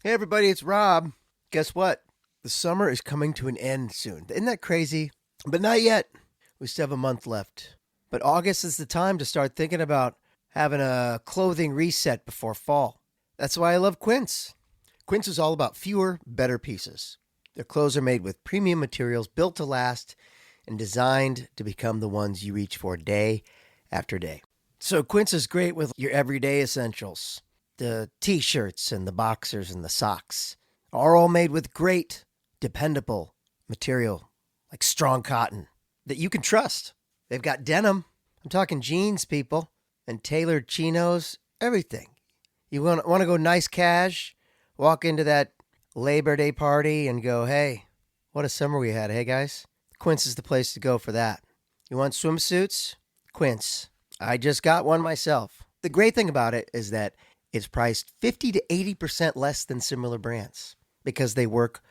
Hey everybody, it's Rob. Guess what? The summer is coming to an end soon. Isn't that crazy? But not yet. We still have a month left. But August is the time to start thinking about having a clothing reset before fall. That's why I love Quince. Quince is all about fewer, better pieces. Their clothes are made with premium materials built to last and designed to become the ones you reach for day after day. So Quince is great with your everyday essentials. The t-shirts and the boxers and the socks are all made with great, dependable material, like strong cotton, that you can trust. They've got denim. I'm talking jeans, people, and tailored chinos, everything. You want to go nice cash, walk into that Labor Day party and go, hey, what a summer we had, hey guys? Quince is the place to go for that. You want swimsuits? Quince. I just got one myself. The great thing about it is that it's priced 50 to 80% less than similar brands because they work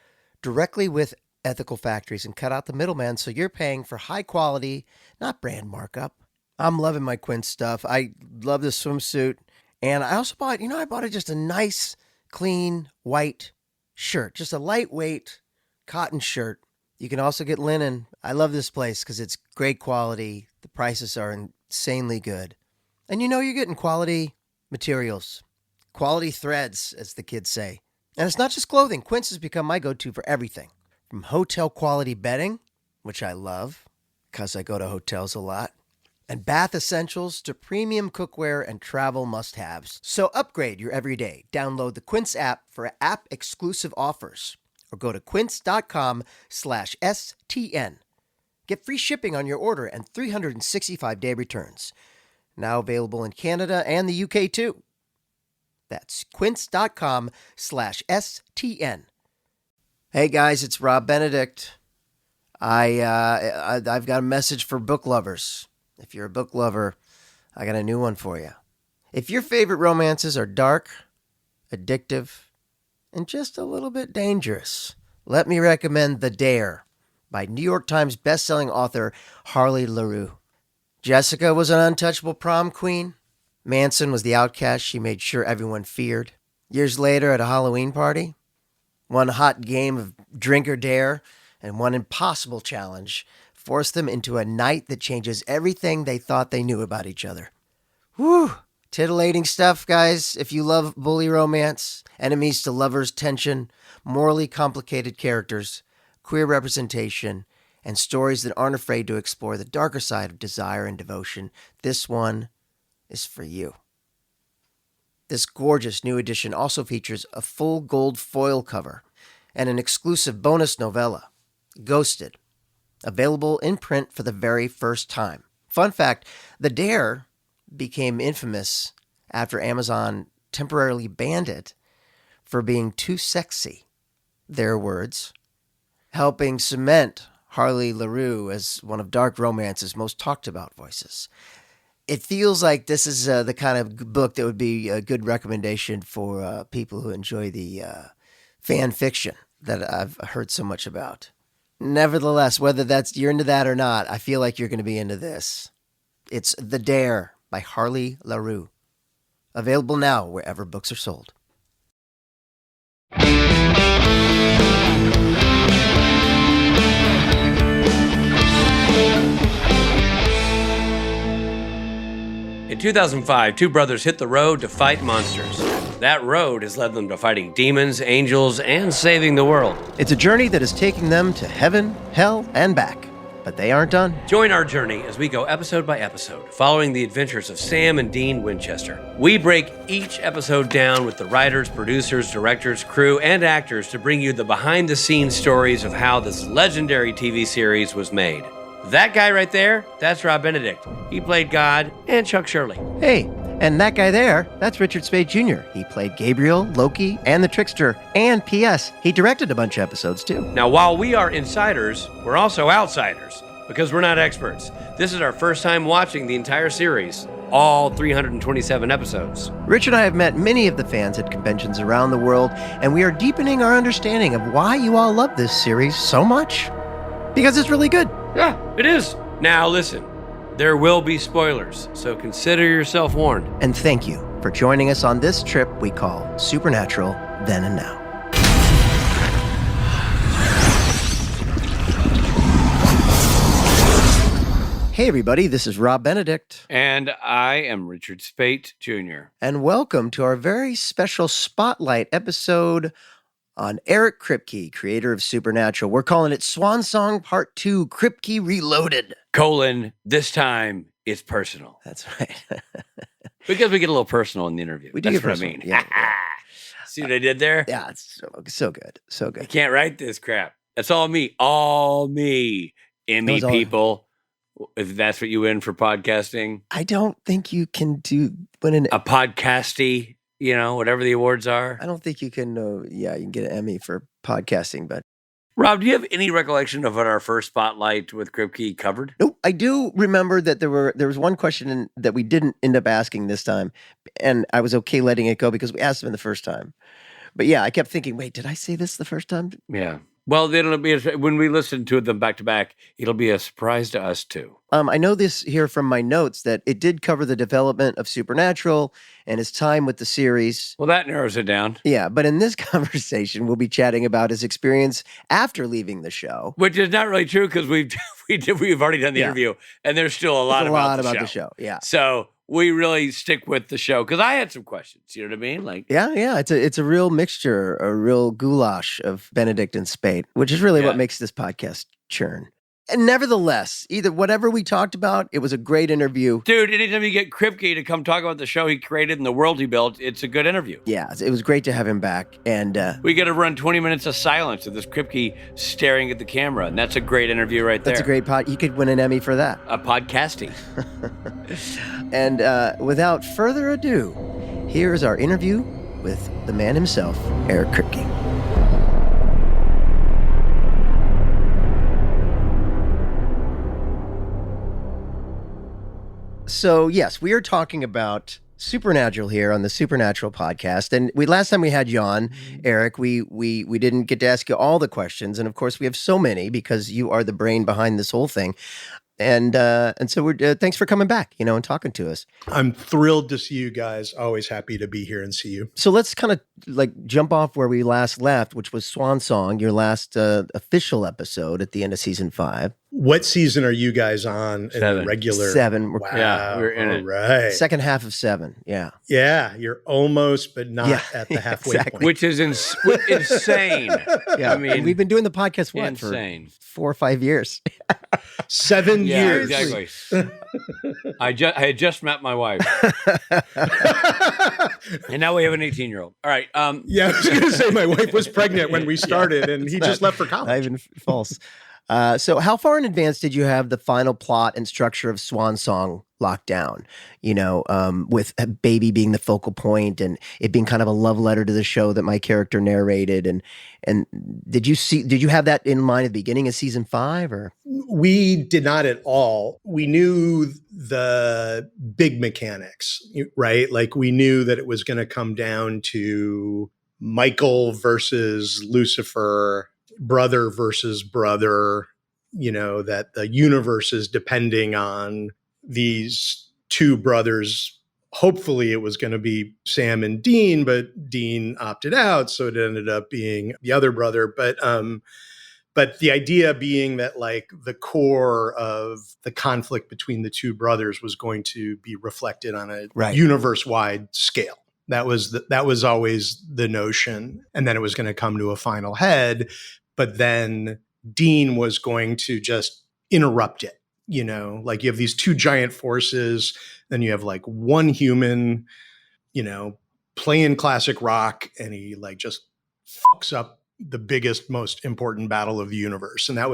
directly with ethical factories and cut out the middleman, so you're paying for high quality, not brand markup. I'm loving my Quince stuff. I love this swimsuit. And I also bought, I bought just a nice, clean, white shirt. Just a lightweight cotton shirt. You can also get linen. I love this place because it's great quality. The prices are insanely good. And you're getting quality materials. Quality threads, as the kids say. And it's not just clothing. Quince has become my go-to for everything. From hotel quality bedding, which I love because I go to hotels a lot, and bath essentials to premium cookware and travel must-haves. So upgrade your everyday. Download the Quince app for app-exclusive offers or go to quince.com/STN. Get free shipping on your order and 365-day returns. Now available in Canada and the UK too. That's quince.com/STN. Hey guys, it's Rob Benedict. I've got a message for book lovers. If you're a book lover, I got a new one for you. If your favorite romances are dark, addictive, and just a little bit dangerous, let me recommend The Dare by New York Times bestselling author Harley LaRue. Jessica was an untouchable prom queen. Manson was the outcast she made sure everyone feared. Years later at a Halloween party, one hot game of drink or dare and one impossible challenge forced them into a night that changes everything they thought they knew about each other. Whew! Titillating stuff, guys. If you love bully romance, enemies to lovers tension, morally complicated characters, queer representation, and stories that aren't afraid to explore the darker side of desire and devotion, this one is for you. This gorgeous new edition also features a full gold foil cover and an exclusive bonus novella, Ghosted, available in print for the very first time. Fun fact, The Dare became infamous after Amazon temporarily banned it for being too sexy, their words, helping cement Harley LaRue as one of dark romance's most talked about voices. It feels like this is the kind of book that would be a good recommendation for people who enjoy the fan fiction that I've heard so much about. Nevertheless, whether you're into that or not, I feel like you're going to be into this. It's The Dare by Harley LaRue. Available now wherever books are sold. In 2005, two brothers hit the road to fight monsters. That road has led them to fighting demons, angels, and saving the world. It's a journey that is taking them to heaven, hell, and back. But they aren't done. Join our journey as we go episode by episode, following the adventures of Sam and Dean Winchester. We break each episode down with the writers, producers, directors, crew, and actors to bring you the behind-the-scenes stories of how this legendary TV series was made. That guy right there, that's Rob Benedict. He played God and Chuck Shirley. Hey, and that guy there, that's Richard Spade Jr. He played Gabriel, Loki, and the Trickster. And P.S., he directed a bunch of episodes too. Now, while we are insiders, we're also outsiders because we're not experts. This is our first time watching the entire series, all 327 episodes. Rich and I have met many of the fans at conventions around the world, and we are deepening our understanding of why you all love this series so much. Because it's really good. Yeah, it is. Now listen, there will be spoilers, so consider yourself warned. And thank you for joining us on this trip we call Supernatural then and now. Hey everybody, this is Rob Benedict. And I am Richard Spate Jr. And welcome to our very special Spotlight episode on Eric Kripke, creator of Supernatural. We're calling it Swan Song Part 2, Kripke Reloaded. This time it's personal. That's right. Because we get a little personal in the interview. We do That's get what personal. I mean. Yeah. See what I did there? Yeah, it's so good. So I good. can't write this crap. That's all me. All me. Emmy people. If that's what you win for podcasting. I don't think you can win a podcasty, whatever the awards are. I don't think you can, you can get an Emmy for podcasting, but. Rob, do you have any recollection of what our first Spotlight with Kripke covered? No, I do remember that there was one question that we didn't end up asking this time, and I was okay letting it go because we asked him the first time. But yeah, I kept thinking, wait, did I say this the first time? Yeah. Well, when we listen to them back to back, it'll be a surprise to us too. I know this here from my notes that it did cover the development of Supernatural and his time with the series. Well, that narrows it down. Yeah, but in this conversation, we'll be chatting about his experience after leaving the show. Which is not really true because we've already done the interview, and there's still a lot about the show. Yeah. So we really stick with the show because I had some questions. You know what I mean? Like, yeah. It's a real mixture, a real goulash of Benedict and Spate, which is really what makes this podcast churn. And nevertheless, whatever we talked about, it was a great interview. Dude, anytime you get Kripke to come talk about the show he created and the world he built, it's a good interview. Yeah, it was great to have him back. And we got to run 20 minutes of silence of this Kripke staring at the camera. And that's a great interview right there. That's a great pod. You could win an Emmy for that. A podcasting. And without further ado, here's our interview with the man himself, Eric Kripke. So, yes, we are talking about Supernatural here on the Supernatural podcast. And last time we had you on, Eric, we didn't get to ask you all the questions. And of course, we have so many because you are the brain behind this whole thing. And so we're thanks for coming back, and talking to us. I'm thrilled to see you guys. Always happy to be here and see you. So let's kind of jump off where we last left, which was Swan Song, your last official episode at the end of season 5. What season are you guys on? 7. Regular 7. Wow. Yeah, we're in it. Right. Second half of 7. Yeah. Yeah, you're almost, but not at the halfway point. Which is insane. Yeah, I mean, and we've been doing the podcast insane. For 4 or 5 years. 7 years. Exactly. I had just met my wife, and now we have an 18-year-old. All right. Yeah, I was going to say my wife was pregnant when we started, and he just left for college. Not even false. So how far in advance did you have the final plot and structure of Swan Song locked down? With a baby being the focal point and it being kind of a love letter to the show that my character narrated. And did you have that in mind at the beginning of season 5 or? We did not at all. We knew the big mechanics, right? Like we knew that it was going to come down to Michael versus Lucifer, brother versus brother, that the universe is depending on these two brothers. Hopefully it was going to be Sam and Dean, but Dean opted out. So it ended up being the other brother. But the idea being that the core of the conflict between the two brothers was going to be reflected on a universe-wide scale. That was always the notion. And then it was going to come to a final head. But then Dean was going to just interrupt it. You have these two giant forces, then you have one human, playing classic rock, and he just fucks up the biggest, most important battle of the universe. And that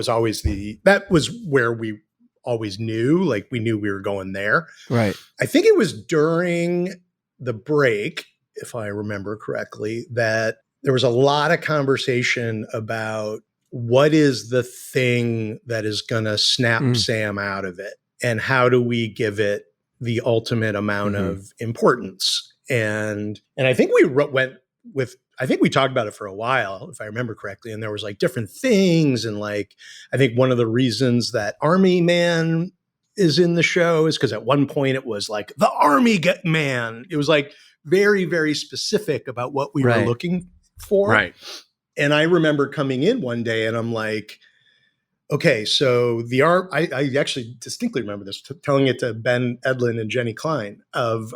was where we always knew, we knew we were going there. Right. I think it was during the break, if I remember correctly, that there was a lot of conversation about what is the thing that is going to snap Sam out of it, and how do we give it the ultimate amount of importance. And I think we talked about it for a while, if I remember correctly. And there was different things. And I think one of the reasons that Army Man is in the show is because at one point it was the Army Man. It was very, very specific about what we were looking for. Right. And I remember coming in one day and I'm like, okay, so I actually distinctly remember this, telling it to Ben Edlin and Jenny Klein of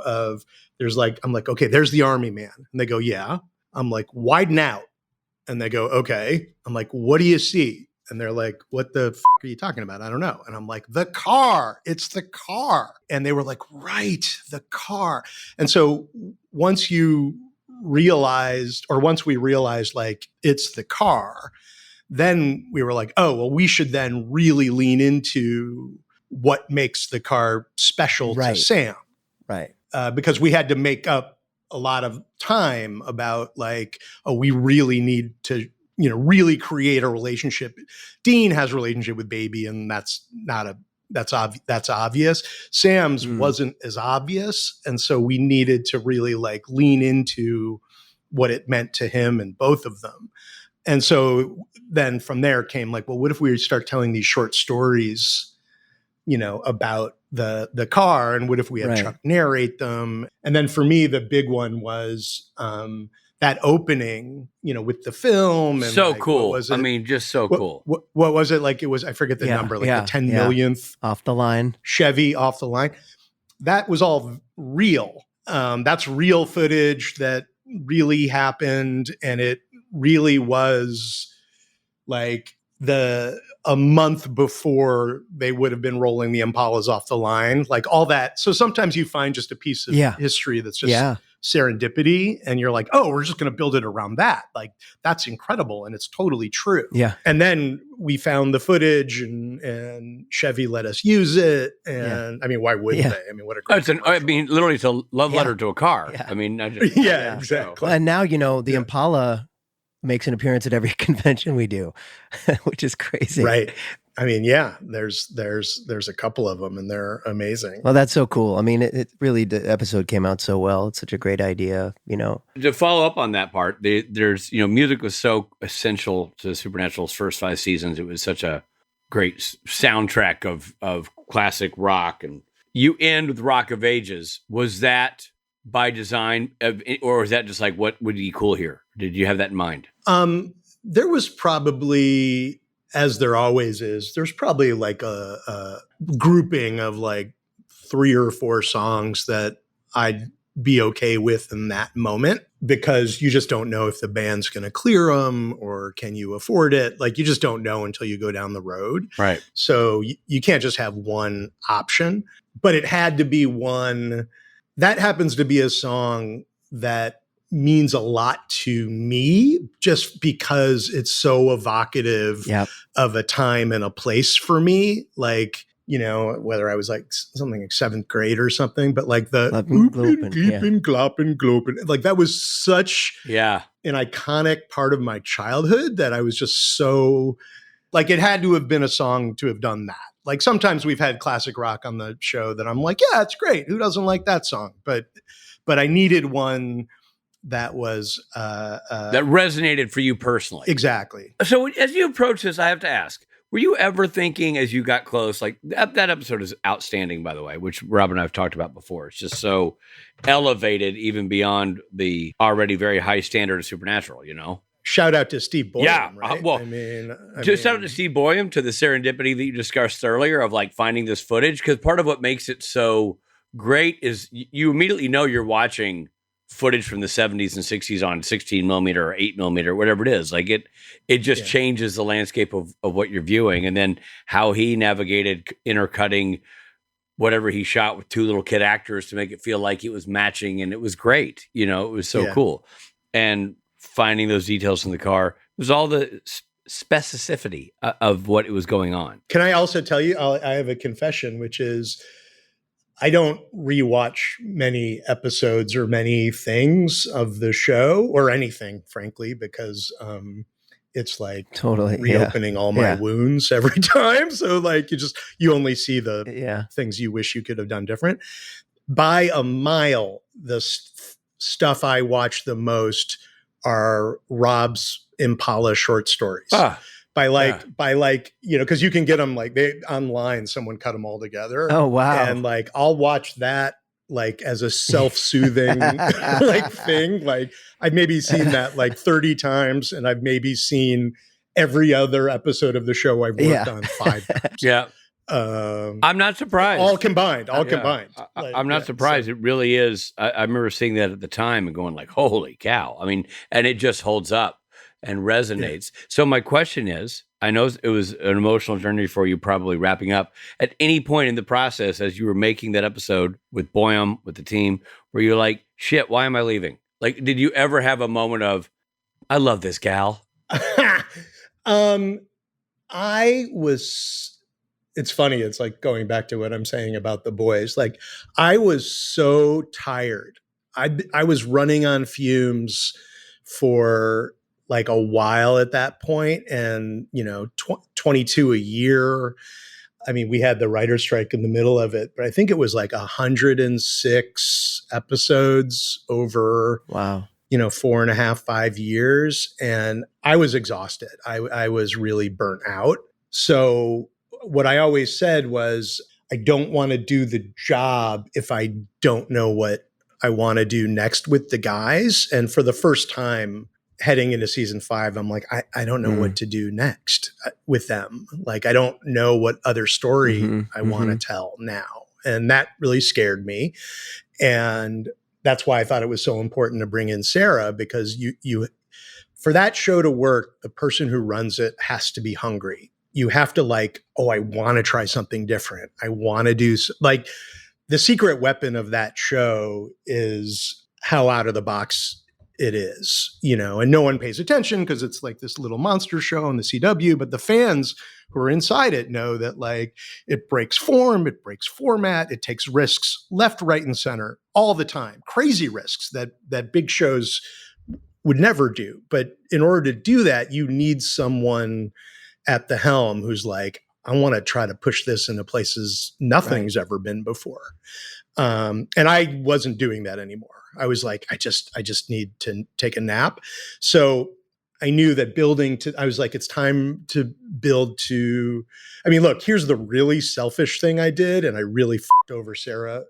there's like, I'm like, okay, there's the army man. And they go, yeah. I'm like, widen out. And they go, okay. I'm like, what do you see? And they're like, what the f are you talking about? I don't know. And I'm like, the car. It's the car. And they were like, right, the car. And so once we realized like it's the car, then we were like, oh, well, we should then really lean into what makes the car special to Sam. Right. Because we had to make up a lot of time about like, oh, we really need to, really create a relationship. Dean has a relationship with Baby, and that's obvious. Sam's wasn't as obvious. And so we needed to really like lean into what it meant to him and both of them. And so then from there came like, well, what if we start telling these short stories, about the car, and what if we had Chuck narrate them? And then for me, the big one was that opening, with the film. And so like, cool. I mean, just so cool. What was it? Like, it was, I forget the number, like the 10 millionth off the line Chevy off the line. That was all real. That's real footage that really happened. And it really was like a month before they would have been rolling the Impalas off the line, like all that. So sometimes you find just a piece of history that's just serendipity, and you're like, oh, we're just going to build it around that. Like, that's incredible. And it's totally true. Yeah. And then we found the footage, and Chevy let us use it. And I mean, why wouldn't they? I mean, what a great literally it's a love letter to a car. Yeah. I mean, exactly. Well, and now, the Impala makes an appearance at every convention we do, which is crazy. Right. I mean, there's a couple of them, and they're amazing. Well, that's so cool. I mean, it really, the episode came out so well. It's such a great idea, To follow up on that part, there's, music was so essential to Supernatural's first 5 seasons. It was such a great soundtrack of classic rock, and you end with Rock of Ages. Was that by design, or was that just like, what would be cool here? Did you have that in mind? There was probably, as there always is, there's probably like a grouping of like 3 or 4 songs that I'd be okay with in that moment, because you just don't know if the band's going to clear them, or can you afford it? Like, you just don't know until you go down the road. Right. So you can't just have one option, but it had to be one that happens to be a song that means a lot to me, just because it's so evocative of a time and a place for me. Like, whether I was like something like 7th grade or something, but like the gloppin', glopin', like that was such an iconic part of my childhood that I was just so like, it had to have been a song to have done that. Like, sometimes we've had classic rock on the show that I'm like, yeah, it's great. Who doesn't like that song? But I needed one that was that resonated for you personally. Exactly. So as you approach this, I have to ask, were you ever thinking as you got close, like that episode is outstanding, by the way, which Rob and I have talked about before. It's just so elevated, even beyond the already very high standard of Supernatural, Shout out to Steve Boyum. Yeah. Right? Well, shout out to Steve Boyum, to the serendipity that you discussed earlier of like finding this footage. Because part of what makes it so great is you immediately know you're watching footage from the 70s and 60s on 16 millimeter or 8 millimeter, whatever it is. Like it just changes the landscape of what you're viewing. And then how he navigated intercutting whatever he shot with 2 little kid actors to make it feel like it was matching. And it was great. It was so cool. And finding those details in the car, it was all the specificity of what was going on. Can I also tell you, I have a confession, which is I don't rewatch many episodes or many things of the show or anything, frankly, because it's like totally reopening all my wounds every time. So like you only see the things you wish you could have done different. By a mile, the stuff I watch the most are Rob's Impala short stories. Because you can get them like online, someone cut them all together. Oh, wow. And like, I'll watch that like as a self-soothing like thing. Like I've maybe seen that like 30 times, and I've maybe seen every other episode of the show I've worked on 5 times. Yeah. I'm not surprised. All combined. I'm not surprised. It really is. I remember seeing that at the time and going like, holy cow. I mean, and it just holds up and resonates. Yeah. So my question is, I know it was an emotional journey for you, probably wrapping up. At any point in the process, as you were making that episode with Boyum, with the team, where you're like, shit, why am I leaving? Like, did you ever have a moment of, I love this gal? It's funny. It's like going back to what I'm saying about the boys. Like I was so tired. I was running on fumes for like a while at that point, and 22 a year. I mean, we had the writer's strike in the middle of it, but I think it was like 106 episodes over 4.5, 5 years. And I was exhausted. I was really burnt out. So what I always said was, I don't want to do the job if I don't know what I want to do next with the guys. And for the first time heading into season 5, I'm like, I don't know what to do next with them. Like, I don't know what other story I want to tell now. And that really scared me. And that's why I thought it was so important to bring in Sarah, because you for that show to work, the person who runs it has to be hungry. You have to like, I want to try something different. I want to do like the secret weapon of that show is how out of the box it is, and no one pays attention because it's like this little monster show on the CW, but the fans who are inside it know that like it breaks form, it breaks format, it takes risks left, right, and center all the time. Crazy risks that big shows would never do. But in order to do that, you need someone at the helm who's like, I want to try to push this into places nothing's ever been before. And I wasn't doing that anymore. I was like, I just need to take a nap. So I knew that I was like, it's time to build to, I mean, look, here's the really selfish thing I did. And I really fucked over Sarah,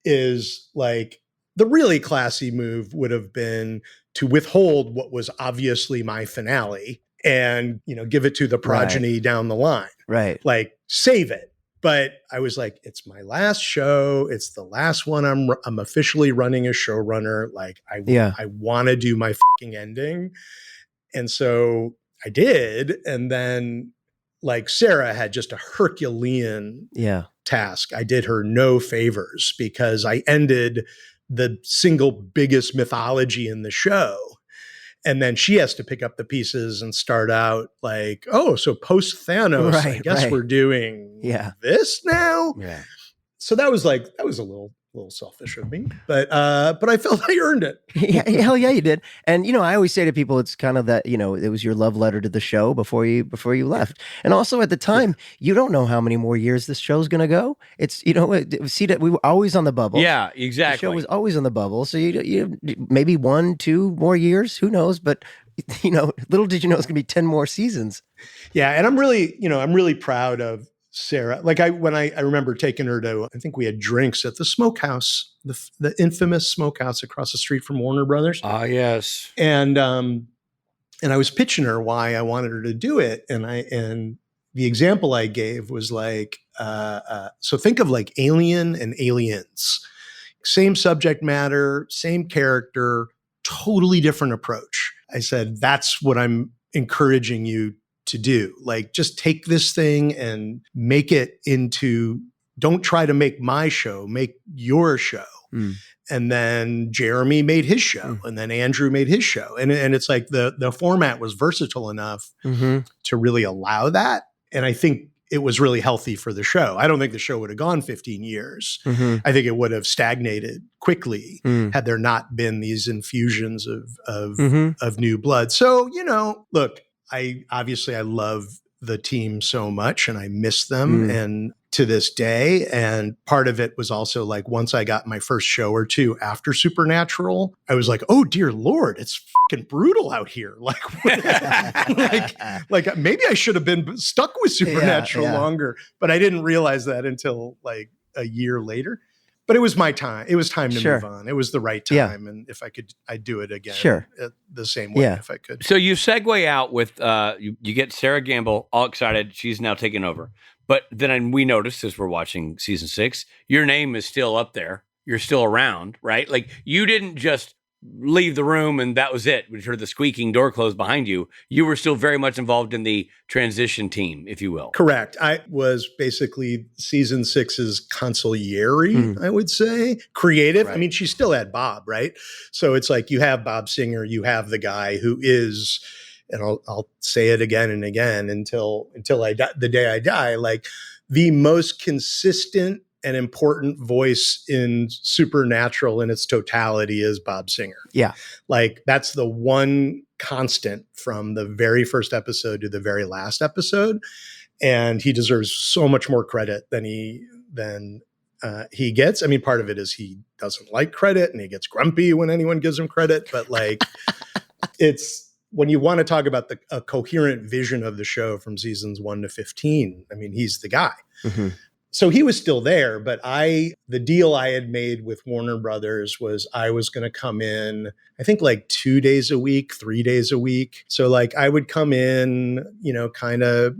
is like the really classy move would have been to withhold what was obviously my finale and, give it to the progeny down the line. Right. Like save it. But I was like, it's my last show. It's the last one I'm officially running as showrunner. Like I want to do my fucking ending. And so I did. And then like Sarah had just a Herculean task. I did her no favors because I ended the single biggest mythology in the show. And then she has to pick up the pieces and start out like, so post Thanos, I guess we're doing this now. Yeah. So that was a little selfish of me, but I felt I earned it. Hell yeah, you did. And I always say to people, it's kind of that it was your love letter to the show before you left. And also at the time, you don't know how many more years this show's going to go. It's see that we were always on the bubble. Yeah, exactly. The show was always on the bubble, so you maybe 1, 2 more years, who knows? But little did you know it's going to be 10 more seasons. Yeah, and I'm really proud of Sarah. Like I remember taking her to, I think we had drinks at the Smokehouse, the infamous Smokehouse across the street from Warner Brothers. Ah, yes. And I was pitching her why I wanted her to do it. And the example I gave was like, so think of like Alien and Aliens, same subject matter, same character, totally different approach. I said, that's what I'm encouraging you to do. Like, just take this thing and make it into, don't try to make my show, make your show. And then Jeremy made his show, and then Andrew made his show. And it's like the format was versatile enough to really allow that. And I think it was really healthy for the show. I don't think the show would have gone 15 years. I think it would have stagnated quickly had there not been these infusions of new blood. So, look, I love the team so much and I miss them and to this day. And part of it was also like, once I got my first show or two after Supernatural, I was like, oh dear Lord, it's fucking brutal out here. Like, maybe I should have been stuck with Supernatural longer, but I didn't realize that until like a year later. But it was my time. It was time to Sure. move on. It was the right Yeah. time. And if I could, I'd do it again Sure. the same way Yeah. if I could. So you segue out with you get Sarah Gamble all excited. She's now taking over. But then we noticed as we're watching season 6, your name is still up there. You're still around, right? Like you didn't just leave the room and that was it. We heard the squeaking door close behind you. You were still very much involved in the transition team, if you will. Correct. I was basically season 6's consigliere, I would say. Creative. Right. I mean, she still had Bob, right? So it's like you have Bob Singer, you have the guy who is, and I'll say it again and again until I die, the day I die, like the most consistent and important voice in Supernatural in its totality is Bob Singer. Yeah. Like that's the one constant from the very first episode to the very last episode. And he deserves so much more credit than he gets. I mean, part of it is he doesn't like credit and he gets grumpy when anyone gives him credit. But like, it's when you want to talk about a coherent vision of the show from seasons 1 to 15, I mean, he's the guy. Mm-hmm. So he was still there, but the deal I had made with Warner Brothers was I was going to come in, I think like 2 days a week, 3 days a week. So like I would come in, kind of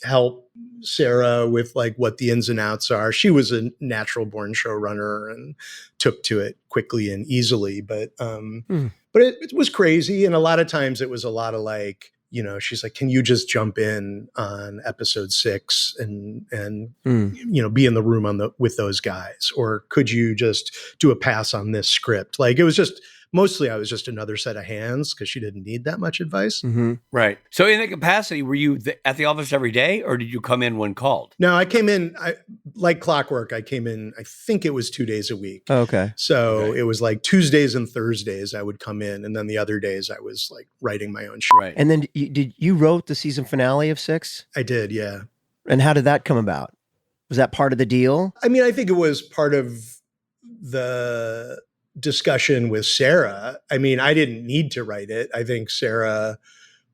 help Sarah with like what the ins and outs are. She was a natural born showrunner and took to it quickly and easily, but it was crazy. And a lot of times it was a lot of like, she's like, can you just jump in on episode 6 and be in the room with those guys? Or could you just do a pass on this script? Like it was just, mostly I was just another set of hands because she didn't need that much advice. Mm-hmm. Right. So in that capacity, were you at the office every day or did you come in when called? No, I came in, like clockwork. I came in, I think it was 2 days a week. Oh, okay. So It was like Tuesdays and Thursdays I would come in. And then the other days I was like writing my own shit. Right. And then you wrote the season finale of 6? I did, yeah. And how did that come about? Was that part of the deal? I mean, I think it was part of the discussion with Sarah. I mean, I didn't need to write it. I think Sarah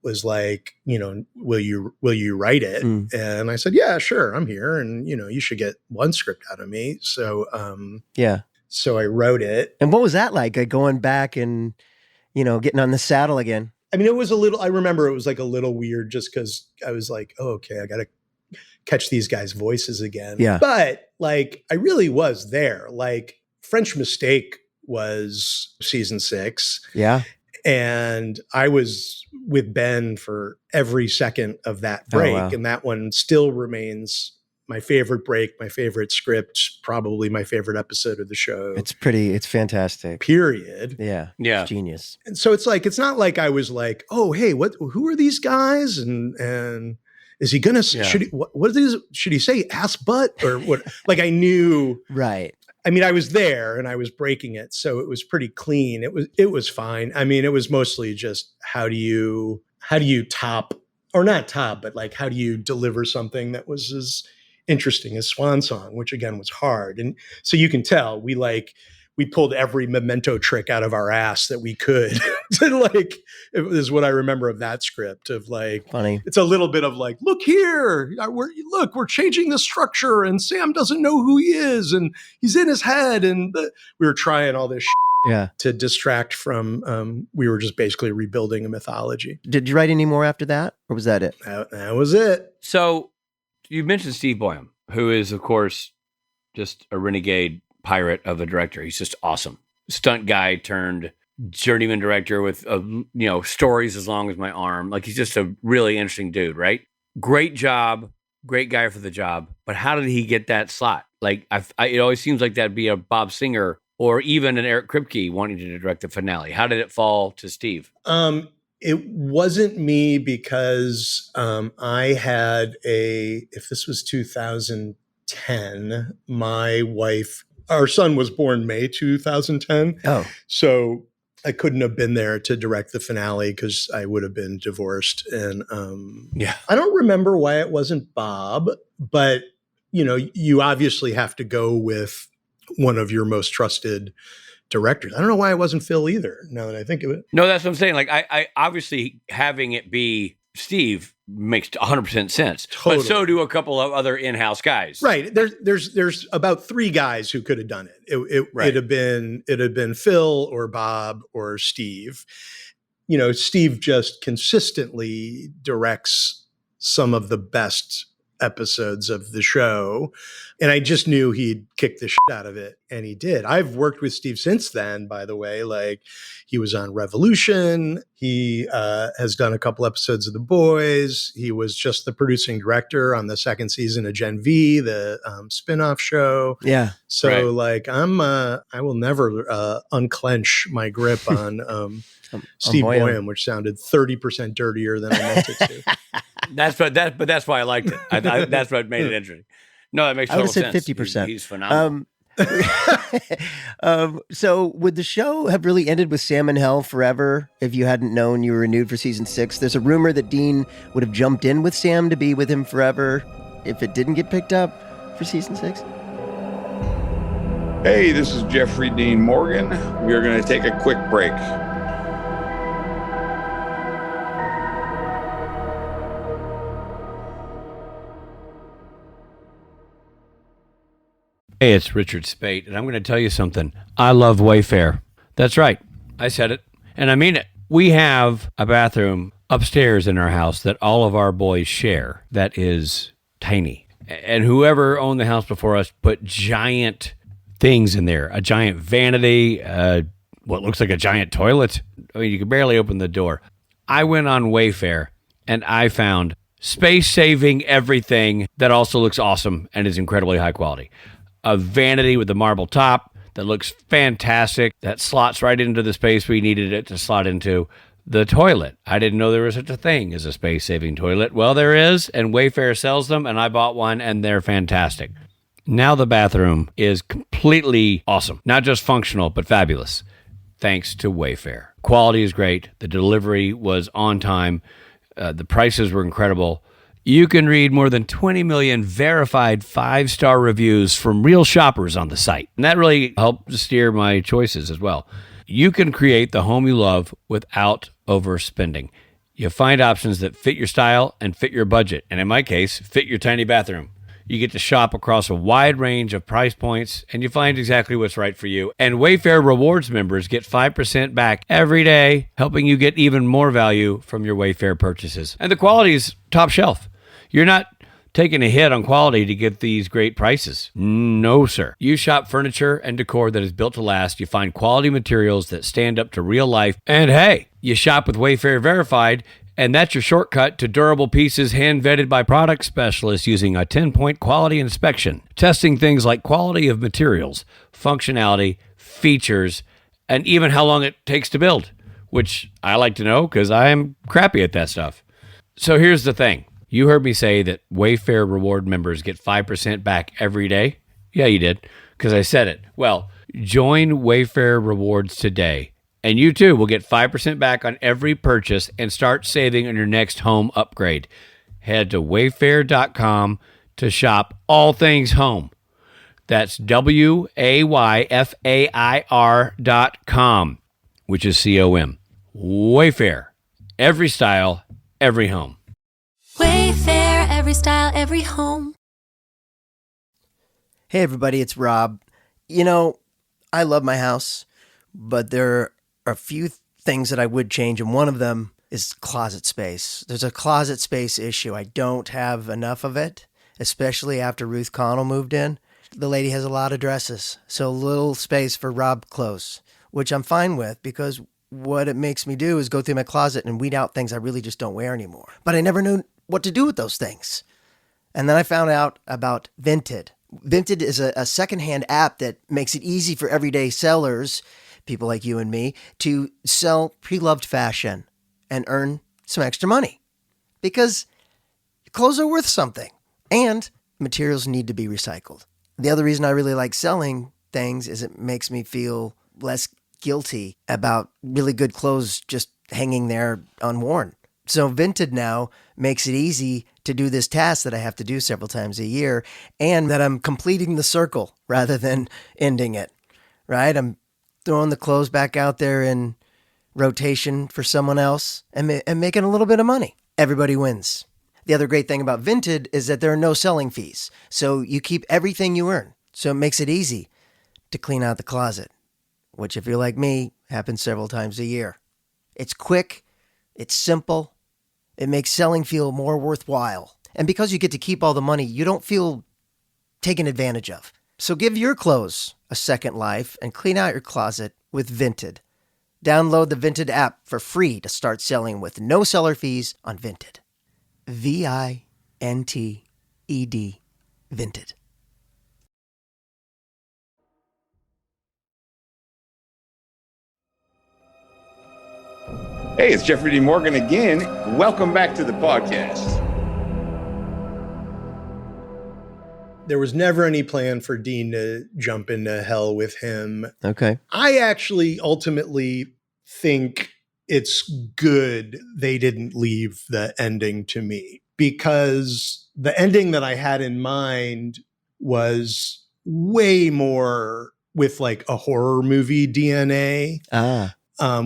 was like, will you write it? And I said, yeah, sure, I'm here. And, you should get one script out of me. So, Yeah. So I wrote it. And what was that like going back and, getting on the saddle again? I mean, I remember it was like a little weird just because I was like, oh, okay, I got to catch these guys' voices again. Yeah. But like, I really was there. Like French Mistake was season 6. Yeah. And I was with Ben for every second of that break. Oh, wow. And that one still remains my favorite break, my favorite script, probably my favorite episode of the show. It's fantastic. Period. Yeah. Yeah. It's genius. And so it's not like I was like, oh, hey, who are these guys? And is he going to, should he say ass butt or what? Like I knew. Right. I mean, I was there and I was breaking it. So it was pretty clean. It was fine. I mean, it was mostly just how do you top, or not top, but like, how do you deliver something that was as interesting as Swan Song, which again was hard. And so you can tell we pulled every memento trick out of our ass that we could to like, it was what I remember of that script of like, Funny. it's a little bit of like, look here, we're changing the structure and Sam doesn't know who he is and he's in his head. And we were trying all this to distract from, we were just basically rebuilding a mythology. Did you write any more after that or was that it? That was it. So you mentioned Steve Boyum, who is of course just a renegade pirate of a director. He's just awesome. Stunt guy turned journeyman director with, stories as long as my arm. Like he's just a really interesting dude, right? Great job. Great guy for the job. But how did he get that slot? Like it always seems like that'd be a Bob Singer or even an Eric Kripke wanting to direct the finale. How did it fall to Steve? It wasn't me because I had if this was 2010, my wife, our son was born May 2010. Oh. So I couldn't have been there to direct the finale because I would have been divorced. And I don't remember why it wasn't Bob, but you obviously have to go with one of your most trusted directors. I don't know why it wasn't Phil either, now that I think of it. No, that's what I'm saying. Like I obviously having it be Steve makes 100% sense. Totally. But so do a couple of other in-house guys. Right. There's about 3 guys who could have done it. Right. It'd have been Phil or Bob or Steve. Steve just consistently directs some of the best episodes of the show. And I just knew he'd kick the shit out of it. And he did. I've worked with Steve since then, by the way. Like, he was on Revolution. He has done a couple episodes of The Boys. He was just the producing director on the 2nd season of Gen V, the spinoff show. Yeah. So I will never unclench my grip on Steve Boyum, which sounded 30% dirtier than I meant it to. But that's why I liked it. That's what made it interesting. No, that makes total sense. I would have said 50%. He's phenomenal. So would the show have really ended with Sam in Hell forever if you hadn't known you were renewed for season 6? There's a rumor that Dean would have jumped in with Sam to be with him forever if it didn't get picked up for season 6. Hey, this is Jeffrey Dean Morgan. We are going to take a quick break. Hey, it's Richard Spate, and I'm going to tell you something. I love Wayfair. That's right. I said it, and I mean it. We have a bathroom upstairs in our house that all of our boys share that is tiny. And whoever owned the house before us put giant things in there. A giant vanity, what looks like a giant toilet. I mean, you can barely open the door. I went on Wayfair, and I found space-saving everything that also looks awesome and is incredibly high quality. A vanity with a marble top that looks fantastic, that slots right into the space we needed it to slot into. The toilet. I didn't know there was such a thing as a space-saving toilet. Well, there is, and Wayfair sells them, and I bought one, and they're fantastic. Now the bathroom is completely awesome. Not just functional, but fabulous, thanks to Wayfair. Quality is great. The delivery was on time. The prices were incredible. You can read more than 20 million verified 5-star reviews from real shoppers on the site. And that really helped steer my choices as well. You can create the home you love without overspending. You find options that fit your style and fit your budget. And in my case, fit your tiny bathroom. You get to shop across a wide range of price points, and you find exactly what's right for you. And Wayfair Rewards members get 5% back every day, helping you get even more value from your Wayfair purchases. And the quality is top shelf. You're not taking a hit on quality to get these great prices. No, sir. You shop furniture and decor that is built to last. You find quality materials that stand up to real life. And hey, you shop with Wayfair Verified, and that's your shortcut to durable pieces hand-vetted by product specialists using a 10-point quality inspection, testing things like quality of materials, functionality, features, and even how long it takes to build, which I like to know because I am crappy at that stuff. So here's the thing. You heard me say that Wayfair Reward members get 5% back every day. Yeah, you did, because I said it. Well, join Wayfair Rewards today, and you too will get 5% back on every purchase and start saving on your next home upgrade. Head to wayfair.com to shop all things home. That's WAYFAIR.com, which is COM. Wayfair. Every style, every home. Wayfair, every style, every home. Hey everybody, it's Rob. I love my house, but there are a few things that I would change, and one of them is closet space. There's a closet space issue. I don't have enough of it, especially after Ruth Connell moved in. The lady has a lot of dresses, so little space for Rob clothes, which I'm fine with because what it makes me do is go through my closet and weed out things I really just don't wear anymore. But I never knew what to do with those things. And then I found out about Vinted. Vinted is a secondhand app that makes it easy for everyday sellers, people like you and me, to sell pre-loved fashion and earn some extra money. Because clothes are worth something and materials need to be recycled. The other reason I really like selling things is it makes me feel less guilty about really good clothes just hanging there unworn. So Vinted now makes it easy to do this task that I have to do several times a year, and that I'm completing the circle rather than ending it, right? I'm throwing the clothes back out there in rotation for someone else and making a little bit of money. Everybody wins. The other great thing about Vinted is that there are no selling fees. So you keep everything you earn. So it makes it easy to clean out the closet, which if you're like me, happens several times a year. It's quick. It's simple. It makes selling feel more worthwhile. And because you get to keep all the money, you don't feel taken advantage of. So give your clothes a second life and clean out your closet with Vinted. Download the Vinted app for free to start selling with no seller fees on Vinted. Vinted. Vinted. Hey, it's Jeffrey D. Morgan again. Welcome back to the podcast. There was never any plan for Dean to jump into hell with him. Okay. I actually ultimately think it's good they didn't leave the ending to me, because the ending that I had in mind was way more with like a horror movie DNA.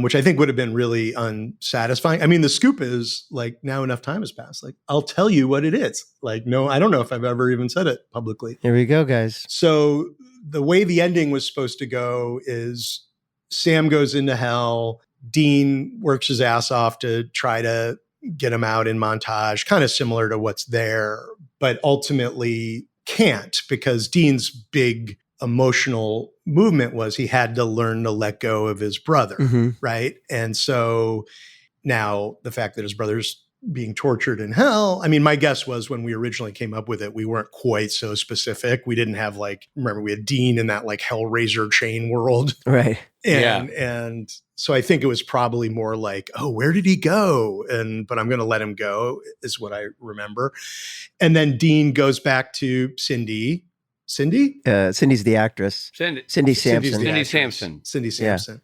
Which I think would have been really unsatisfying. I mean, the scoop is like, now enough time has passed. Like, I'll tell you what it is. Like, no, I don't know if I've ever even said it publicly. Here we go, guys. So the way the ending was supposed to go is Sam goes into hell. Dean works his ass off to try to get him out in montage, kind of similar to what's there, but ultimately can't, because Dean's big emotional movement was he had to learn to let go of his brother, right? And so now the fact that his brother's being tortured in hell, I mean, my guess was when we originally came up with it, we weren't quite so specific. We didn't have like, remember we had Dean in that like Hellraiser chain world. Right. And so I think it was probably more like, oh, where did he go? But I'm going to let him go is what I remember. And then Dean goes back to Cindy. Cindy's the actress. Cindy Sampson. Cindy Sampson.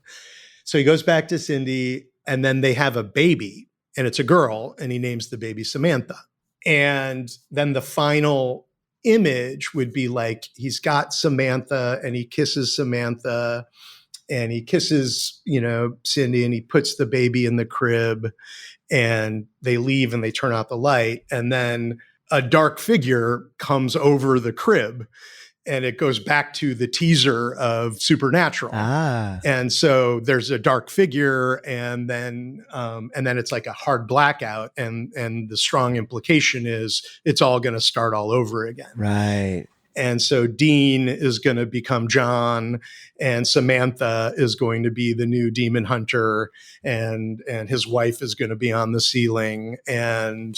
So he goes back to Cindy, and then they have a baby, and it's a girl, and he names the baby Samantha. And then the final image would be like, he's got Samantha, and he kisses Samantha, and he kisses, Cindy, and he puts the baby in the crib, and they leave and they turn out the light. And then a dark figure comes over the crib, and it goes back to the teaser of Supernatural. And so there's a dark figure, and then it's like a hard blackout, and the strong implication is it's all going to start all over again. Right. And so Dean is going to become John, and Samantha is going to be the new demon hunter, and his wife is going to be on the ceiling, and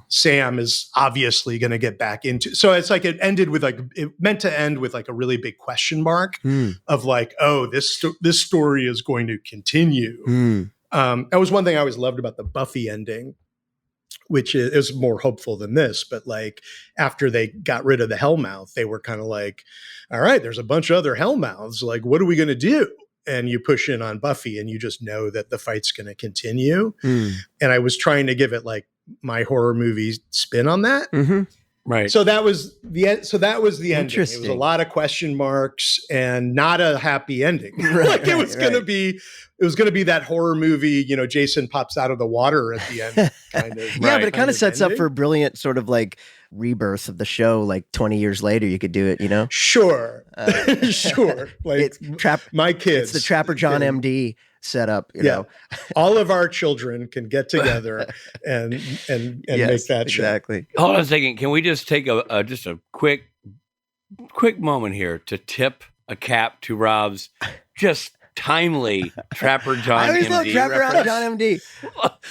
Sam is obviously going to get back into. So it's like it meant to end with like a really big question mark of like, oh, this story is going to continue. That was one thing I always loved about the Buffy ending, which is more hopeful than this. But like after they got rid of the Hellmouth, they were kind of like, all right, there's a bunch of other Hellmouths. Like, what are we going to do? And you push in on Buffy and you just know that the fight's going to continue. And I was trying to give it like my horror movie spin on that. Right. So that was the end. So that was the ending. It was Interesting. a lot of question marks and not a happy ending. It was going to be that horror movie, Jason pops out of the water at the end. Kind of. Yeah, but it kind of sets ending. up for a brilliant sort of like rebirth of the show. Like 20 years later, you could do it, Sure. Sure. Like my kids. It's the Trapper John MD setup, you know. All of our children can get together and make that show. Exactly. Hold on a second. Can we just take just a quick moment here to tip a cap to Rob's just timely Trapper John MD. I always love Trapper reference. John MD.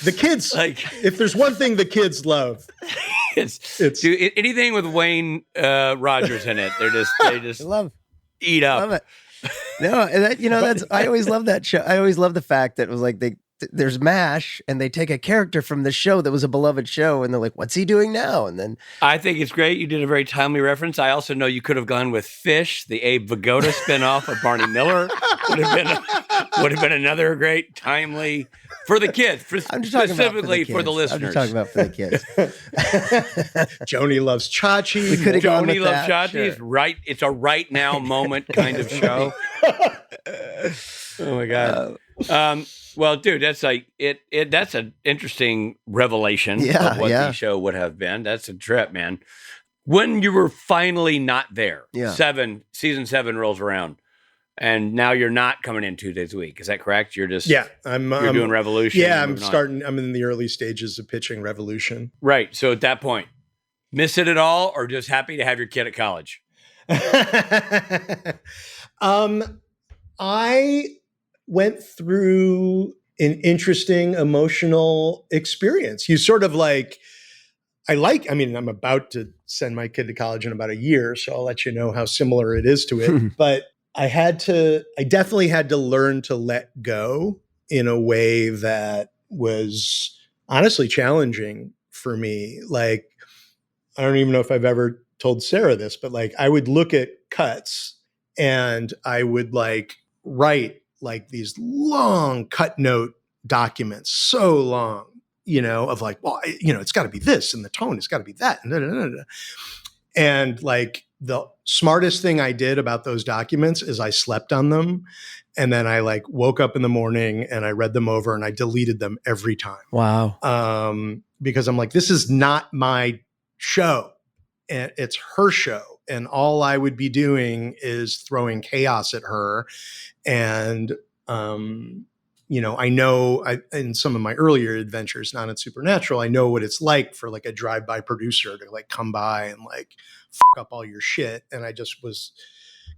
The kids, if there's one thing the kids love, it's Dude, anything with Wayne Rogers in it. They just eat up. Love it. No, that's I always love that show. I always love the fact that it was like there's MASH and they take a character from the show that was a beloved show and they're like, what's he doing now? And then I think it's great. You did a very timely reference. I also know you could have gone with Fish, the Abe Vigoda spinoff of Barney Miller. Would have been another great timely for the kids, I'm just talking specifically for the listeners. I'm just talking about for the kids. Joni Loves Chachi. We could have gone with Joni Loves that. Chachi is right. It's a right now moment kind of show. Oh my God. Well, dude, that's like it. That's an interesting revelation Yeah, of what yeah. the show would have been. That's a trip, man. When you were finally not there, Yeah. season 7 rolls around, and now you're not coming in 2 days a week. Is that correct? You're just Yeah, you're doing Revolution. Yeah, and I'm moving on. starting. I'm in the early stages of pitching Revolution. Right. So at that point, miss it at all, or just happy to have your kid at college? I went through an interesting emotional experience. You sort of like, I mean, I'm about to send my kid to college in about a year, so I'll let you know how similar it is to it. But I definitely had to learn to let go in a way that was honestly challenging for me. Like, I don't even know if I've ever told Sarah this, but like I would look at cuts and I would like write like these long cut note documents, so long, of like, well, it's got to be this and the tone has got to be that. And like the smartest thing I did about those documents is I slept on them. And then I like woke up in the morning and I read them over and I deleted them every time. Wow. Because I'm like, this is not my show and it's her show. And all I would be doing is throwing chaos at her. And, I know in some of my earlier adventures, not in Supernatural, I know what it's like for like a drive-by producer to like come by and like fuck up all your shit. And I just was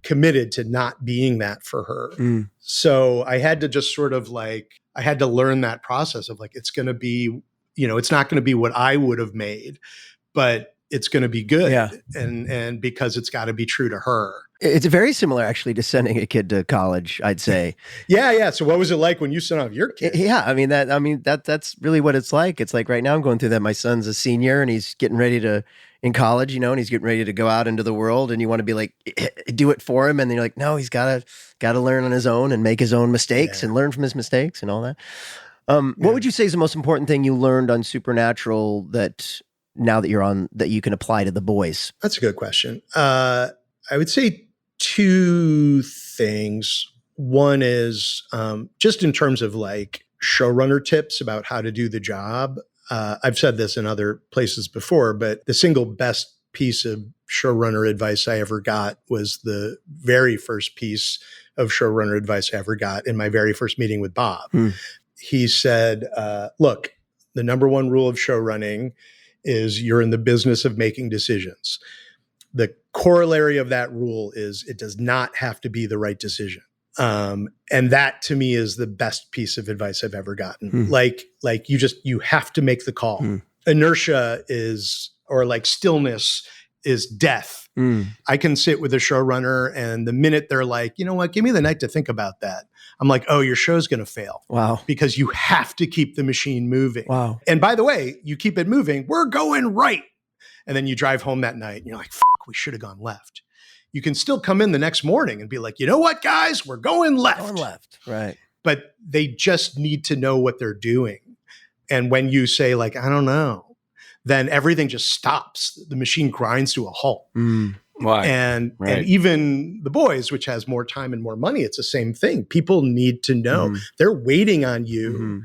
committed to not being that for her. So I had to just sort of like, I had to learn that process of like, it's going to be, it's not going to be what I would have made, but it's going to be good. Yeah. And because it's got to be true to her. It's very similar actually to sending a kid to college, I'd say. Yeah. So what was it like when you sent off your kid? Yeah. I mean, that's really what it's like. It's like right now I'm going through that. My son's a senior and he's getting ready in college, and he's getting ready to go out into the world, and you want to be like, do it for him. And then you're like, no, he's got to learn on his own and make his own mistakes and learn from his mistakes and all that. What would you say is the most important thing you learned on Supernatural that now that you're on, that you can apply to the boys? That's a good question. I would say 2 things. One is just in terms of like showrunner tips about how to do the job. I've said this in other places before, but the single best piece of showrunner advice I ever got was the very first piece of showrunner advice I ever got in my very first meeting with Bob. He said, look, the number one rule of show running is you're in the business of making decisions. The corollary of that rule is it does not have to be the right decision. And that to me is the best piece of advice I've ever gotten. Like you have to make the call. Inertia or like stillness is death. I can sit with a showrunner and the minute they're like, you know what, give me the night to think about that, I'm like, oh, your show's going to fail. Wow. Because you have to keep the machine moving. Wow. And by the way, you keep it moving, we're going right. And then you drive home that night and you're like, fuck, we should have gone left. You can still come in the next morning and be like, you know what, guys, we're going left. Going left. Right. But they just need to know what they're doing. And when you say like, I don't know, then everything just stops. The machine grinds to a halt. Why? And even the boys, which has more time and more money, it's the same thing. People need to know. They're waiting on you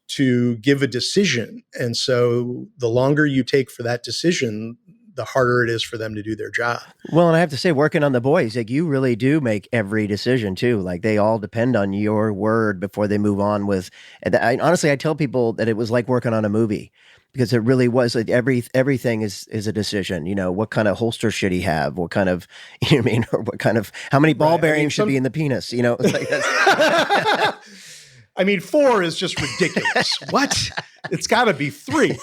to give a decision. And so the longer you take for that decision, the harder it is for them to do their job. Well, and I have to say, working on the boys, like you really do make every decision too. Like they all depend on your word before they move on with. And honestly, I tell people that it was like working on a movie, because it really was like everything is a decision. What kind of holster should he have? What kind of, or what kind of, how many ball bearings should be in the penis? It's like that's. I mean, 4 is just ridiculous. What? It's got to be 3.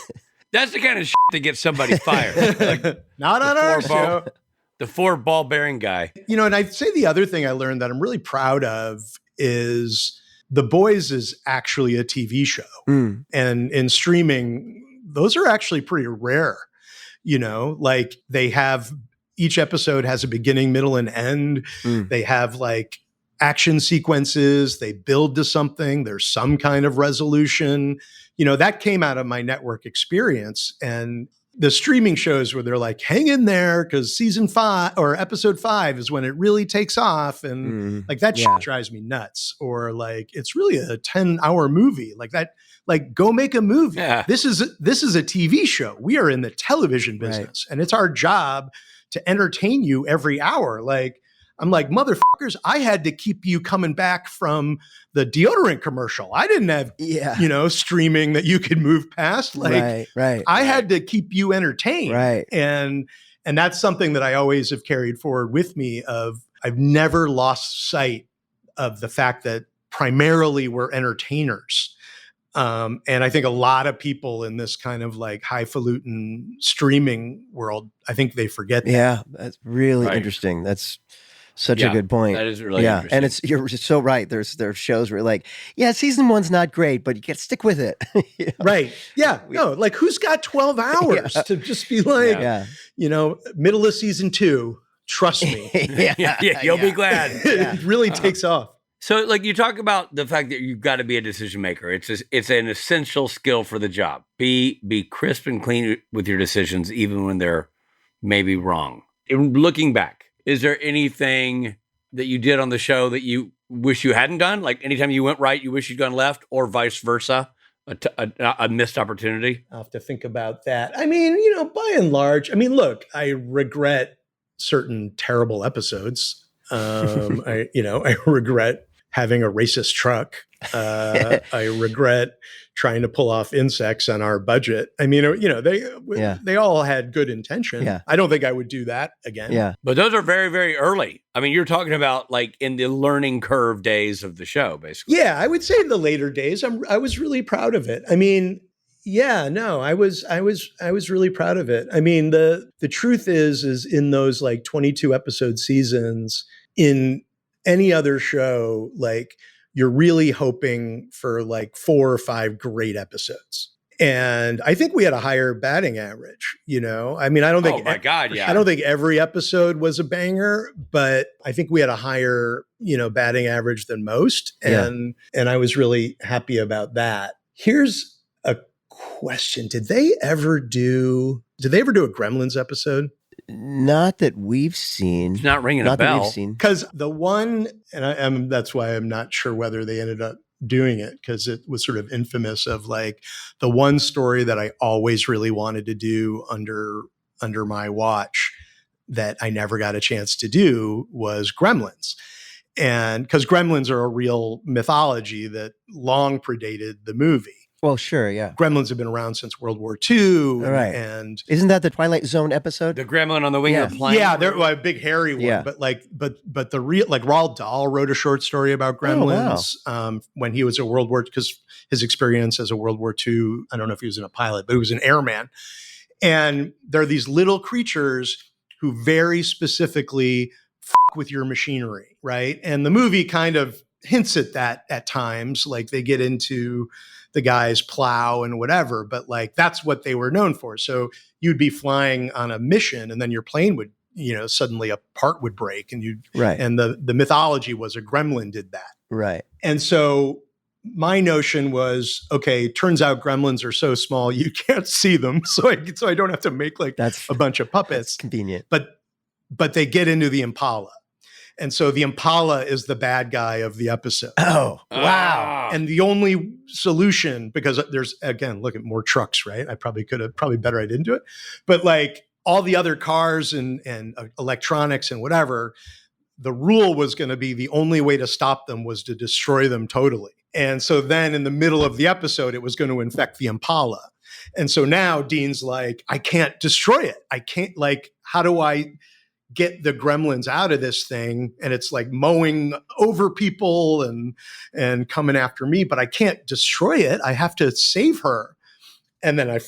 That's the kind of shit that gets somebody fired. Like, not on our show. The 4 ball bearing guy. And I'd say the other thing I learned that I'm really proud of is The Boys is actually a TV show. And in streaming, those are actually pretty rare. Like they have, each episode has a beginning, middle, and end. They have like action sequences, they build to something, there's some kind of resolution. That came out of my network experience. And the streaming shows where they're like, hang in there because season 5 or episode 5 is when it really takes off. And like that shit drives me nuts. Or like, it's really a 10-hour movie like that. Like, go make a movie. Yeah. This is a TV show. We are in the television business, and it's our job to entertain you every hour. Like, I'm like, motherfuckers, I had to keep you coming back from the deodorant commercial. I didn't have, streaming that you could move past. Like, I had to keep you entertained. Right. And that's something that I always have carried forward with me of I've never lost sight of the fact that primarily we're entertainers. And I think a lot of people in this kind of like highfalutin streaming world, I think they forget that. Yeah, that's really interesting. That's such a good point. That is really interesting. And you're so right. There's shows where like, season 1's not great, but you got to stick with it. Right. Yeah. No, like who's got 12 hours to just be like, middle of season 2, trust me. You'll be glad. It really takes off. So, like, you talk about the fact that you've got to be a decision maker. It's an essential skill for the job. Be crisp and clean with your decisions, even when they're maybe wrong. Looking back, is there anything that you did on the show that you wish you hadn't done? Like, anytime you went right, you wish you'd gone left, or vice versa, a missed opportunity? I'll have to think about that. I mean, by and large, look, I regret certain terrible episodes. I regret having a racist truck. I regret trying to pull off insects on our budget. I mean, they all had good intention. Yeah. I don't think I would do that again. Yeah. But those are very, very early. I mean, you're talking about like in the learning curve days of the show, basically. Yeah, I would say in the later days, I was really proud of it. I mean, I was really proud of it. I mean, the truth is in those like 22 episode seasons, in any other show, like you're really hoping for like 4 or 5 great episodes. And I think we had a higher batting average, I mean, I don't think, I don't think every episode was a banger, but I think we had a higher, batting average than most. And I was really happy about that. Here's a question. Did they ever do a Gremlins episode? Not that we've seen. It's not ringing a bell. Because the one, and that's why I'm not sure whether they ended up doing it, because it was sort of infamous of like the one story that I always really wanted to do under my watch that I never got a chance to do was Gremlins. And because Gremlins are a real mythology that long predated the movie. Well, sure, yeah. Gremlins have been around since World War II. Right. And isn't that the Twilight Zone episode? The gremlin on the wing of a plane? Yeah, they're a big hairy one. Yeah. But the real, like Roald Dahl wrote a short story about Gremlins when he was because his experience as a World War II, I don't know if he was in a pilot, but he was an airman. And there are these little creatures who very specifically fuck with your machinery, right? And the movie kind of hints at that at times, like they get into the guy's plow and whatever, but like that's what they were known for. So you'd be flying on a mission and then your plane would, suddenly a part would break and and the mythology was a gremlin did that. Right. And so my notion was, okay, turns out gremlins are so small you can't see them. So I don't have to make like a bunch of puppets. That's convenient. But they get into the Impala. And so the Impala is the bad guy of the episode. Oh, wow. And the only solution, because there's, again, look at more trucks, right? I probably better I didn't do it. But like all the other cars and electronics and whatever, the rule was going to be the only way to stop them was to destroy them totally. And so then in the middle of the episode, it was going to infect the Impala. And so now Dean's like, I can't destroy it. I can't, like, how do I get the gremlins out of this thing? And it's like mowing over people and coming after me, but I can't destroy it. I have to save her. And then I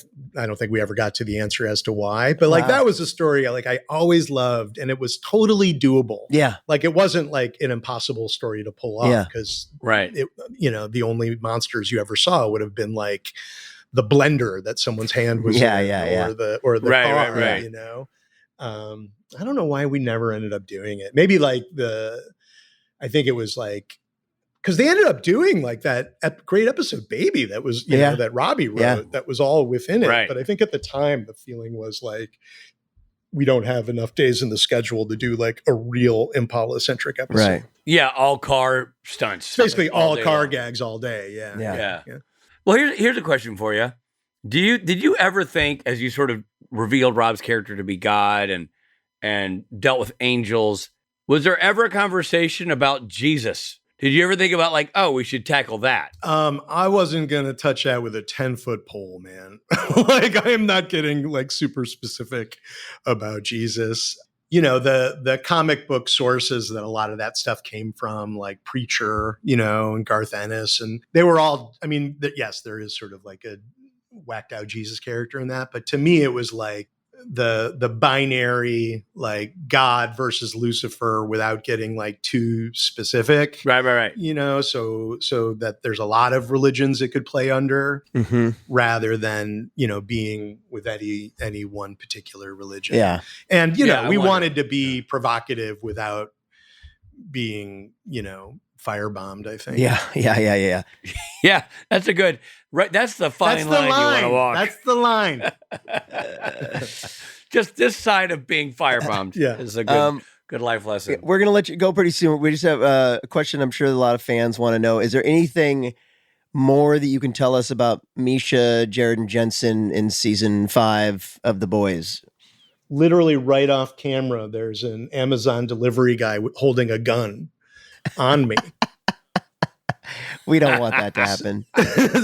don't think we ever got to the answer as to why, but like that was a story like I always loved, and it was totally doable. Yeah. Like it wasn't like an impossible story to pull off because the only monsters you ever saw would have been like the blender that someone's hand was in, or the car, right. I don't know why we never ended up doing it. Maybe like I think it was like because they ended up doing like that great episode Baby that was, you know, that Robbie wrote, that was all within it. Right. But I think at the time the feeling was like, we don't have enough days in the schedule to do like a real Impala-centric episode. Right. Yeah, all car stunts. It's basically all car long. gags all day. Yeah. Well, here's a question for you. Did you ever think, as you sort of revealed Rob's character to be God and dealt with angels, was there ever a conversation about Jesus? Did you ever think about like, oh, we should tackle that? I wasn't going to touch that with a 10-foot pole, man. Like, I am not getting like super specific about Jesus. You know, the comic book sources that a lot of that stuff came from, like Preacher, you know, and Garth Ennis, and they were all, I mean, yes, there is sort of like a whacked out Jesus character in that. But to me, it was like the binary, like God versus Lucifer without getting like too specific. Right. You know, so that there's a lot of religions it could play under rather than, you know, being with any one particular religion. Yeah. And, you know, we wanted to be provocative without being, you know, firebombed, I think. Yeah. Yeah, that's a good, right. That's the fine line you want to walk. That's the line. Just this side of being firebombed is a good life lesson. We're going to let you go pretty soon. We just have a question I'm sure a lot of fans want to know. Is there anything more that you can tell us about Misha, Jared, and Jensen in season 5 of The Boys? Literally right off camera, there's an Amazon delivery guy holding a gun on me. We don't want that to happen.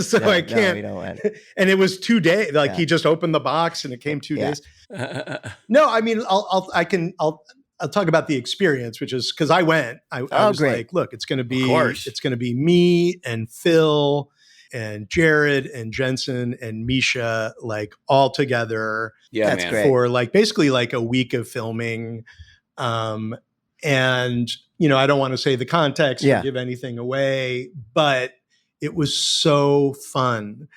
So I can't. We don't want it. And it was 2 days. Like he just opened the box and it came 2 days. No, I mean, I'll talk about the experience, which is because I went. I was great. like, look, it's going to be me and Phil and Jared and Jensen and Misha, like all together. Yeah, that's great. For like basically like a week of filming. And, you know, I don't want to say the context or give anything away, but it was so fun.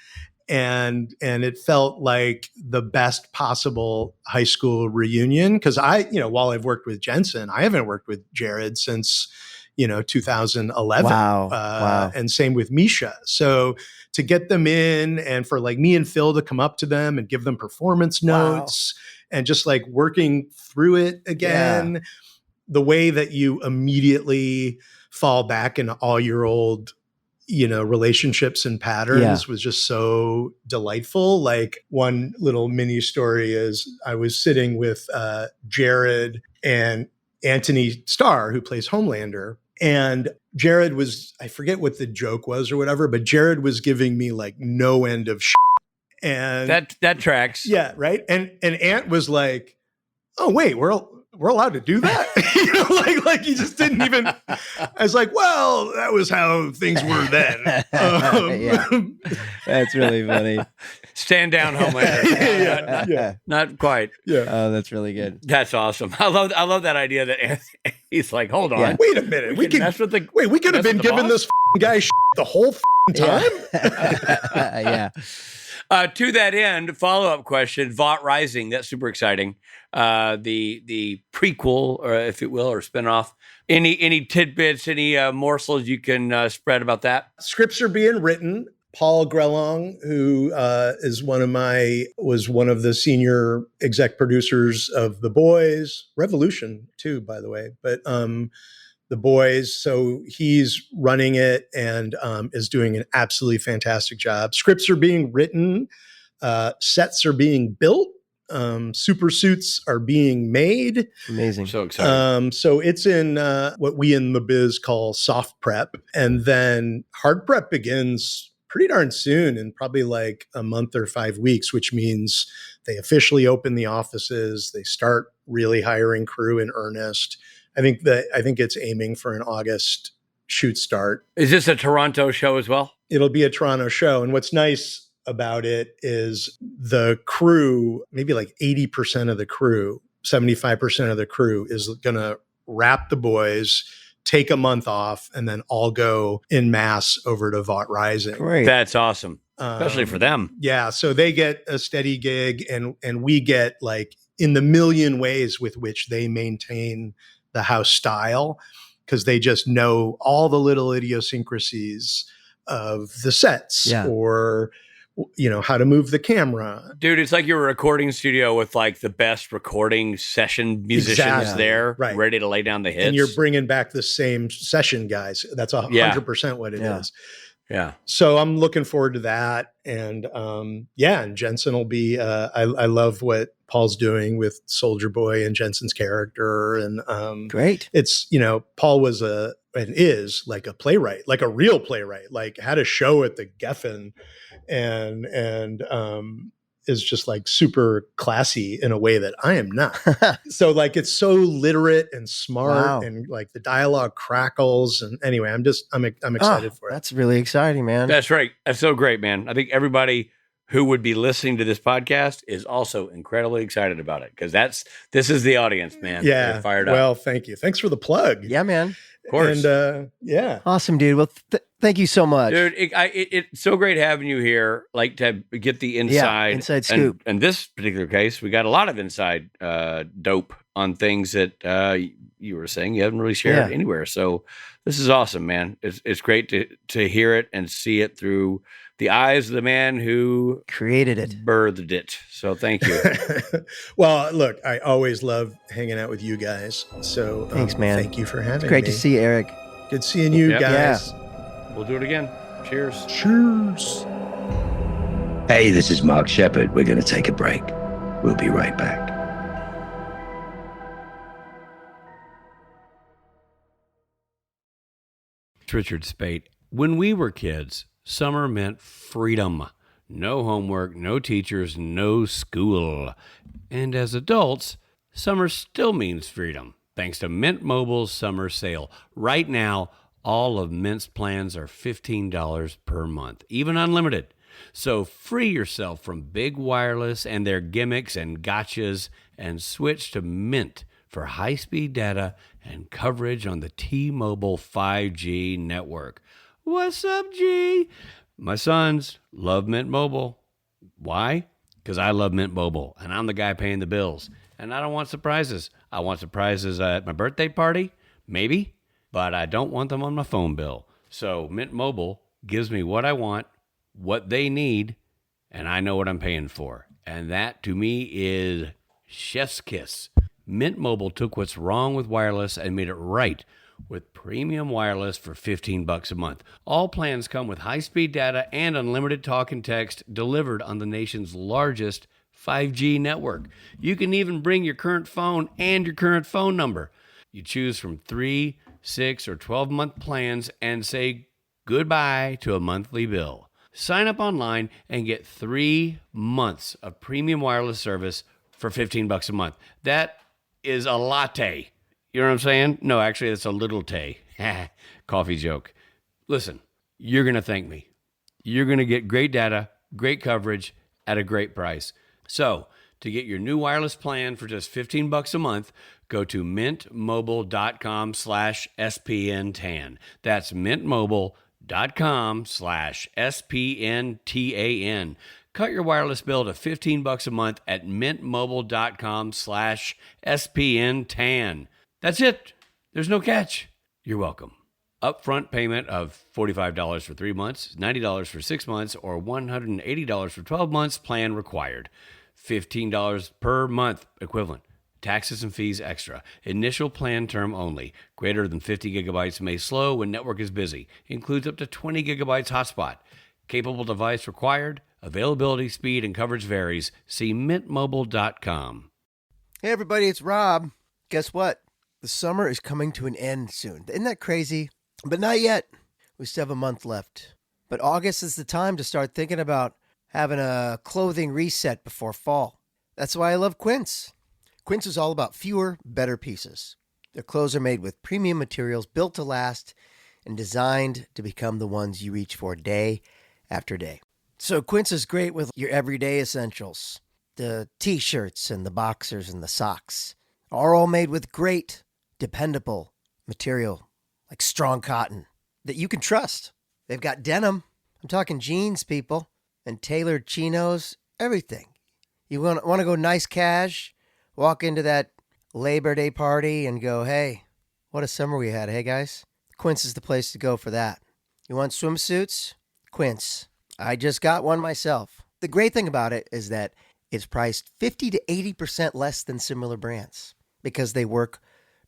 And it felt like the best possible high school reunion. Cause while I've worked with Jensen, I haven't worked with Jared since, 2011. Wow. And same with Misha. So to get them in and for like me and Phil to come up to them and give them performance notes and just like working through it again, the way that you immediately fall back into all your old, relationships and patterns was just so delightful. Like one little mini story is I was sitting with Jared and Anthony Starr, who plays Homelander. And Jared was, I forget what the joke was or whatever, but Jared was giving me like no end of shit. And that tracks. Yeah. Right. And Ant was like, oh, wait, we're allowed to do that? like he just didn't even, I was like, well, that was how things were then. That's really funny. Stand down, Homelander. Not quite. Yeah. Oh, that's really good. That's awesome. I love that idea that he's like, hold on. Wait a minute. We could have been giving this guy the whole time. To that end, follow-up question, Vought Rising, that's super exciting. The prequel, or if it will, or spinoff. Any tidbits, any morsels you can spread about that? Scripts are being written. Paul Grelong, who was one of the senior exec producers of The Boys, Revolution too, by the way, but The Boys. So he's running it and is doing an absolutely fantastic job. Scripts are being written, sets are being built, super suits are being made. Amazing. So exciting. So it's in what we in the biz call soft prep, and then hard prep begins pretty darn soon, in probably like a month or 5 weeks, which means they officially open the offices. They start really hiring crew in earnest. I think it's aiming for an August shoot start. Is this a Toronto show as well? It'll be a Toronto show. And what's nice about it is the crew, maybe like 80% of the crew, 75% of the crew is going to wrap The Boys, take a month off, and then all go in mass over to Vought Rising. Great. That's awesome. Especially for them. Yeah. So they get a steady gig and we get like in the million ways with which they maintain the house style. because they just know all the little idiosyncrasies of the sets Yeah. or, how to move the camera. Dude, it's like you're a recording studio with like the best recording session musicians Exactly. there, Right. ready to lay down the hits. And you're bringing back the same session guys. That's 100% what it is. Yeah. So I'm looking forward to that. And and Jensen will be, I love what Paul's doing with Soldier Boy and Jensen's character. And Great. it's, Paul was and is like a playwright, like a real playwright, like had a show at the Geffen and is just like super classy in a way that I am not. So like, it's so literate and smart and like the dialogue crackles. And anyway, I'm excited for it. That's really exciting, man. That's right. That's so great, man. I think everybody who would be listening to this podcast is also incredibly excited about it because this is the audience, man. Yeah. They're fired up. Well, thank you. Thanks for the plug. Yeah, man. Of course. And Awesome, dude. Well, thank you so much. Dude, it's so great having you here, like to get the inside scoop. And this particular case, we got a lot of inside dope on things that you were saying you haven't really shared anywhere. So this is awesome, man. It's great to hear it and see it through the eyes of the man who created it, birthed it. So thank you. Well, look, I always love hanging out with you guys. So thanks, man. Thank you for having me. Great to see you, Eric. Good seeing you guys. Yeah. We'll do it again. Cheers. Cheers. Hey, this is Mark Shepard. We're going to take a break. We'll be right back. It's Richard Spate. When we were kids, summer meant freedom. No homework, no teachers, no school. And as adults, summer still means freedom, thanks to Mint Mobile's summer sale. Right now, all of Mint's plans are $15 per month, even unlimited. So free yourself from big wireless and their gimmicks and gotchas and switch to Mint for high-speed data and coverage on the T-Mobile 5G network. What's up, G? My sons love Mint Mobile. Why? Because I love Mint Mobile, and I'm the guy paying the bills. And I don't want surprises. I want surprises at my birthday party, maybe, but I don't want them on my phone bill. So Mint Mobile gives me what I want, what they need, and I know what I'm paying for. And that, to me, is chef's kiss. Mint Mobile took what's wrong with wireless and made it right with premium wireless for $15 a month. All plans come with high-speed data and unlimited talk and text delivered on the nation's largest 5G network. You can even bring your current phone and your current phone number. You choose from 3, 6, or 12-month plans and say goodbye to a monthly bill. Sign up online and get 3 months of premium wireless service for $15 a month. That is a latte. You know what I'm saying? No, actually, it's a little tay. Coffee joke. Listen, you're going to thank me. You're going to get great data, great coverage at a great price. So, to get your new wireless plan for just $15 a month, go to mintmobile.com/SPNTAN. That's mintmobile.com/SPNTAN. Cut your wireless bill to $15 a month at mintmobile.com/SPNTAN. That's it. There's no catch. You're welcome. Upfront payment of $45 for 3 months, $90 for 6 months, or $180 for 12 months. Plan required. $15 per month equivalent. Taxes and fees extra. Initial plan term only. Greater than 50 gigabytes may slow when network is busy. Includes up to 20 gigabytes hotspot. Capable device required. Availability, speed, and coverage varies. See mintmobile.com. Hey, everybody, it's Rob. Guess what? The summer is coming to an end soon. Isn't that crazy? But not yet. We still have a month left. But August is the time to start thinking about having a clothing reset before fall. That's why I love Quince. Quince is all about fewer, better pieces. Their clothes are made with premium materials built to last and designed to become the ones you reach for day after day. So Quince is great with your everyday essentials. The t-shirts and the boxers and the socks are all made with great, dependable material like strong cotton that you can trust. They've got denim. I'm talking jeans, people, and tailored chinos, everything. You want to go nice cash, walk into that Labor Day party and go, hey, What a summer we had, hey guys? Quince is the place to go for that. You want swimsuits? Quince. I just got one myself. The great thing about it is that it's priced 50 to 80% less than similar brands because they work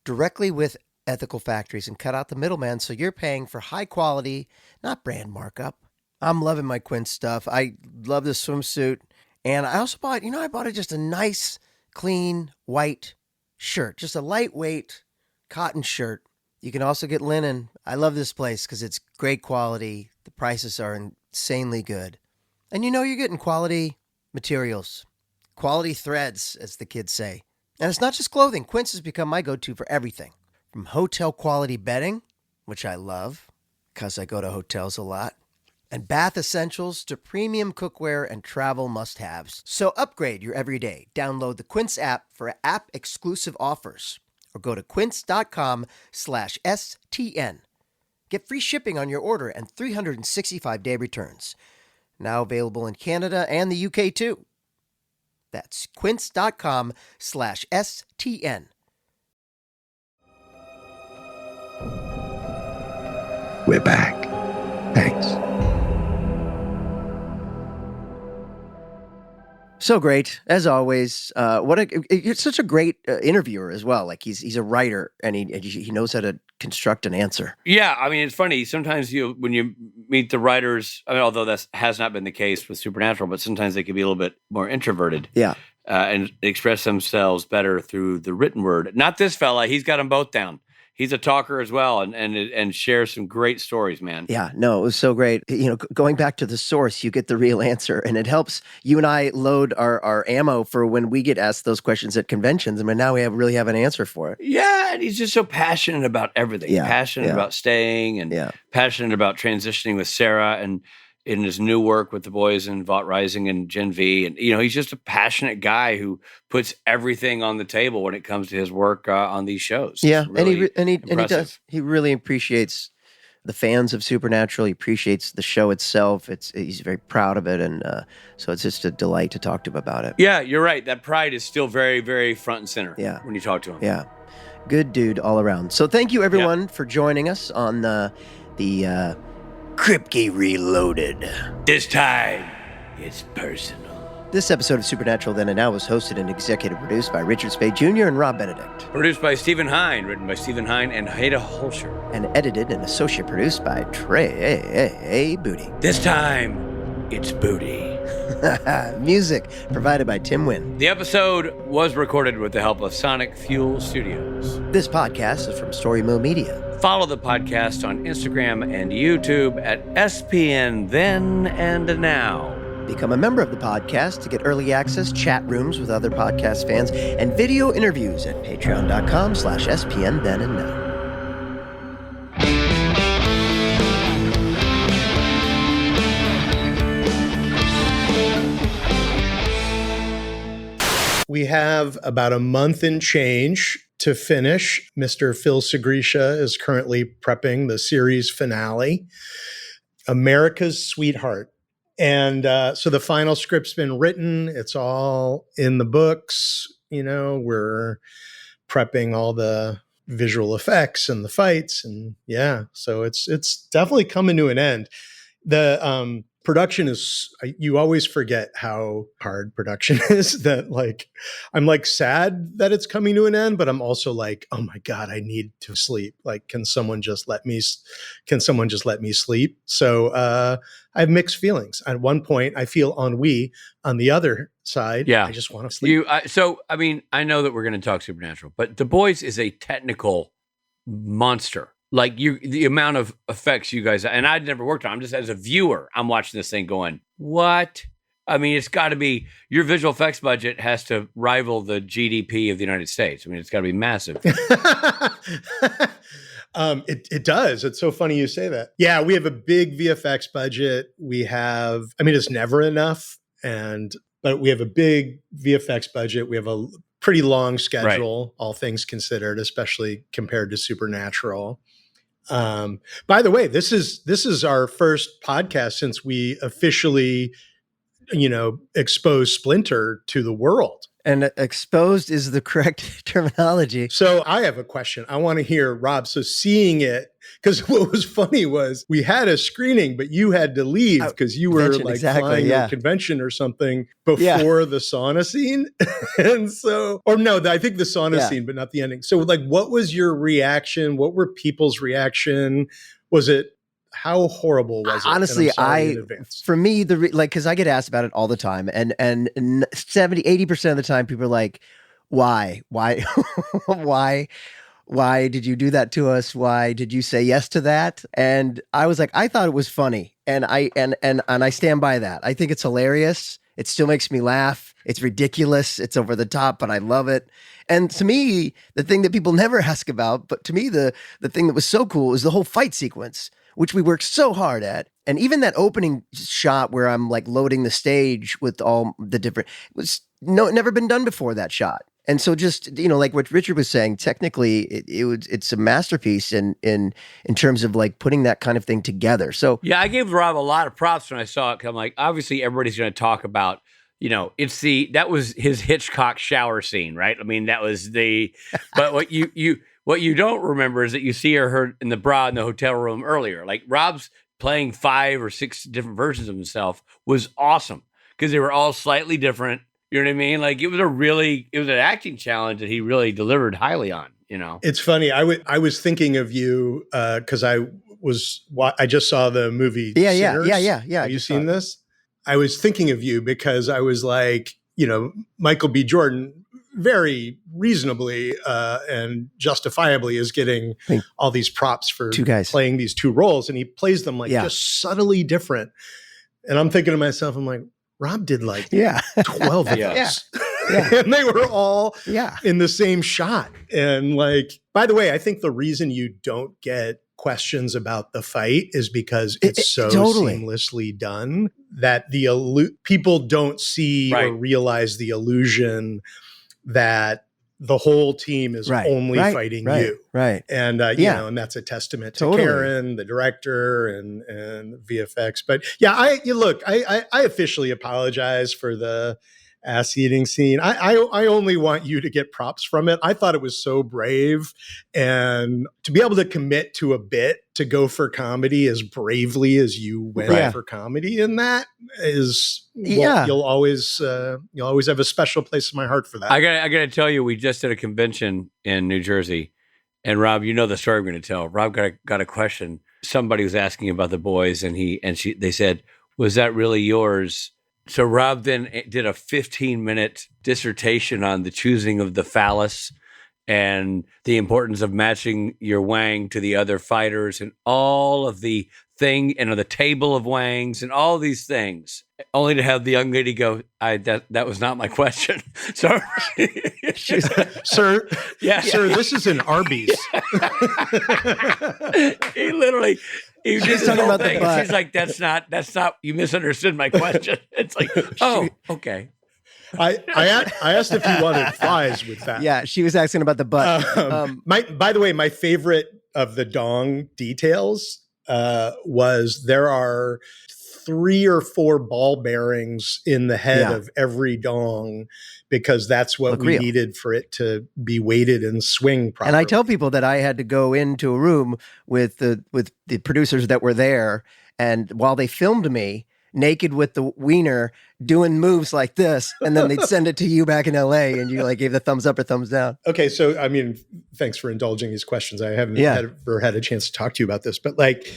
directly with ethical factories and cut out the middleman, so you're paying for high quality, not brand markup. I'm loving my Quince stuff. I love the swimsuit. And I also bought, I bought just a nice, clean, white shirt. Just a lightweight cotton shirt. You can also get linen. I love this place because it's great quality. The prices are insanely good. And you're getting quality materials. Quality threads, as the kids say. And it's not just clothing. Quince has become my go-to for everything. From hotel quality bedding, which I love because I go to hotels a lot, and bath essentials to premium cookware and travel must-haves. So upgrade your everyday. Download the Quince app for app-exclusive offers or go to quince.com/STN. Get free shipping on your order and 365-day returns. Now available in Canada and the UK too. That's quince.com/STN. We're back. Thanks. So great, as always. You're such a great interviewer as well. Like he's a writer and he knows how to construct an answer. Yeah, I mean, it's funny. Sometimes when you meet the writers, although that has not been the case with Supernatural, but sometimes they can be a little bit more introverted. Yeah. And express themselves better through the written word. Not this fella. He's got them both down. He's a talker as well and shares some great stories, man. Yeah, no, it was so great. Going back to the source, you get the real answer, and it helps you and I load our ammo for when we get asked those questions at conventions. I mean, now we really have an answer for it. Yeah, and he's just so passionate about everything. Yeah, passionate about staying and passionate about transitioning with Sarah and in his new work with the boys in Vought Rising and Gen V. And, he's just a passionate guy who puts everything on the table when it comes to his work on these shows. Yeah, really and he does. He really appreciates the fans of Supernatural. He appreciates the show itself. He's very proud of it. And so it's just a delight to talk to him about it. Yeah, you're right. That pride is still very, very front and center when you talk to him. Yeah. Good dude all around. So thank you, everyone, for joining us on the Kripke Reloaded. This time, it's personal. This episode of Supernatural Then and Now was hosted and executive produced by Richard Spade Jr. and Rob Benedict. Produced by Stephen Hine, written by Stephen Hine and Haida Holscher. And edited and associate produced by Trey Booty. This time, it's Booty. Music provided by Tim Wynn. The episode was recorded with the help of Sonic Fuel Studios. This podcast is from Story Mill Media. Follow the podcast on Instagram and YouTube at SPN Then and Now. Become a member of the podcast to get early access, chat rooms with other podcast fans, and video interviews at patreon.com/SPN Then and Now. We have about a month and change to finish. Mr. Phil Segresha is currently prepping the series finale, America's Sweetheart. And so the final script's been written. It's all in the books. We're prepping all the visual effects and the fights. And so it's definitely coming to an end. The production is, you always forget how hard production is. That I'm sad that it's coming to an end, but I'm also like, oh my God, I need to sleep. Can someone just let me sleep? So I have mixed feelings. At one point I feel ennui. On the other side, I just want to sleep. I know that we're going to talk Supernatural, but The Boys is a technical monster. The amount of effects you guys, and I'd never worked on, I'm just as a viewer, I'm watching this thing going, what? I mean, it's got to be, your visual effects budget has to rival the GDP of the United States. I mean, it's got to be massive. It does. It's so funny you say that. Yeah, we have a big VFX budget. It's never enough. But we have a big VFX budget. We have a pretty long schedule, all things considered, especially compared to Supernatural. By the way, this is our first podcast since we officially expose Splinter to the world. And exposed is the correct terminology. So I have a question. I want to hear, Rob, so seeing it, because what was funny was we had a screening, but you had to leave because you were like flying to a convention or something before the sauna scene. And so, or no, I think the sauna scene, but not the ending. So like, what was your reaction? What were people's reaction? Was it, how horrible was it? Honestly, for me, because I get asked about it all the time, and 70-80% of the time people are like, why did you do that to us? Why did you say yes to that? And I was like, I thought it was funny, and I stand by that. I think it's hilarious. It still makes me laugh. It's ridiculous. It's over the top, but I love it. And to me, the thing that people never ask about, but to me, the thing that was so cool is the whole fight sequence, which we worked so hard at. And even that opening shot where I'm like loading the stage with all the different, was never been done before, that shot. And so just, like what Richard was saying, technically it's a masterpiece in terms of like putting that kind of thing together. So yeah, I gave Rob a lot of props when I saw it. I'm like, obviously everybody's going to talk about, that was his Hitchcock shower scene, right? I mean, that was but what you don't remember is that you see her in the bra in the hotel room earlier. Like Rob's playing 5 or 6 different versions of himself was awesome because they were all slightly different. You know what I mean? Like it was an acting challenge that he really delivered highly on, It's funny. I was thinking of you because I just saw the movie. Sinners. Yeah. Have you seen this? I was thinking of you because I was like, Michael B. Jordan very reasonably and justifiably is getting all these props for playing these 2 roles, and he plays them like just subtly different. And I'm thinking to myself, I'm like, Rob did like 12 of those. And they were all in the same shot. And like, by the way, I think the reason you don't get questions about the fight is because it's so seamlessly done that people don't see or realize the illusion that the whole team is only fighting you. Right. And, and that's a testament to Karen, the director and VFX. But yeah, I officially apologize for the ass eating scene. I only want you to get props from it. I thought it was so brave, and to be able to commit to a bit to go for comedy as bravely as you went for comedy in that is, you'll always have a special place in my heart for that. I gotta tell you, we just did a convention in New Jersey, and Rob, the story I'm going to tell. Rob got a question. Somebody was asking about the boys, and they said, "Was that really yours?" So Rob then did a 15-minute dissertation on the choosing of the phallus and the importance of matching your wang to the other fighters and all of the the table of wangs and all these things, only to have the young lady go, that was not my question. So, sir, this is an Arby's. He was just talking about the butt. She's like, that's not, you misunderstood my question. It's like, oh, okay. I asked if you wanted fries with that. Yeah, she was asking about the butt. By the way, my favorite of the dong details was there are 3 or 4 ball bearings in the head of every dong because that's what we needed for it to be weighted and swing properly. And I tell people that I had to go into a room with the producers that were there, and while they filmed me naked with the wiener doing moves like this, and then they'd send it to you back in LA, and you like gave the thumbs up or thumbs down. Okay, so I mean, thanks for indulging these questions. I haven't ever had a chance to talk to you about this, but like,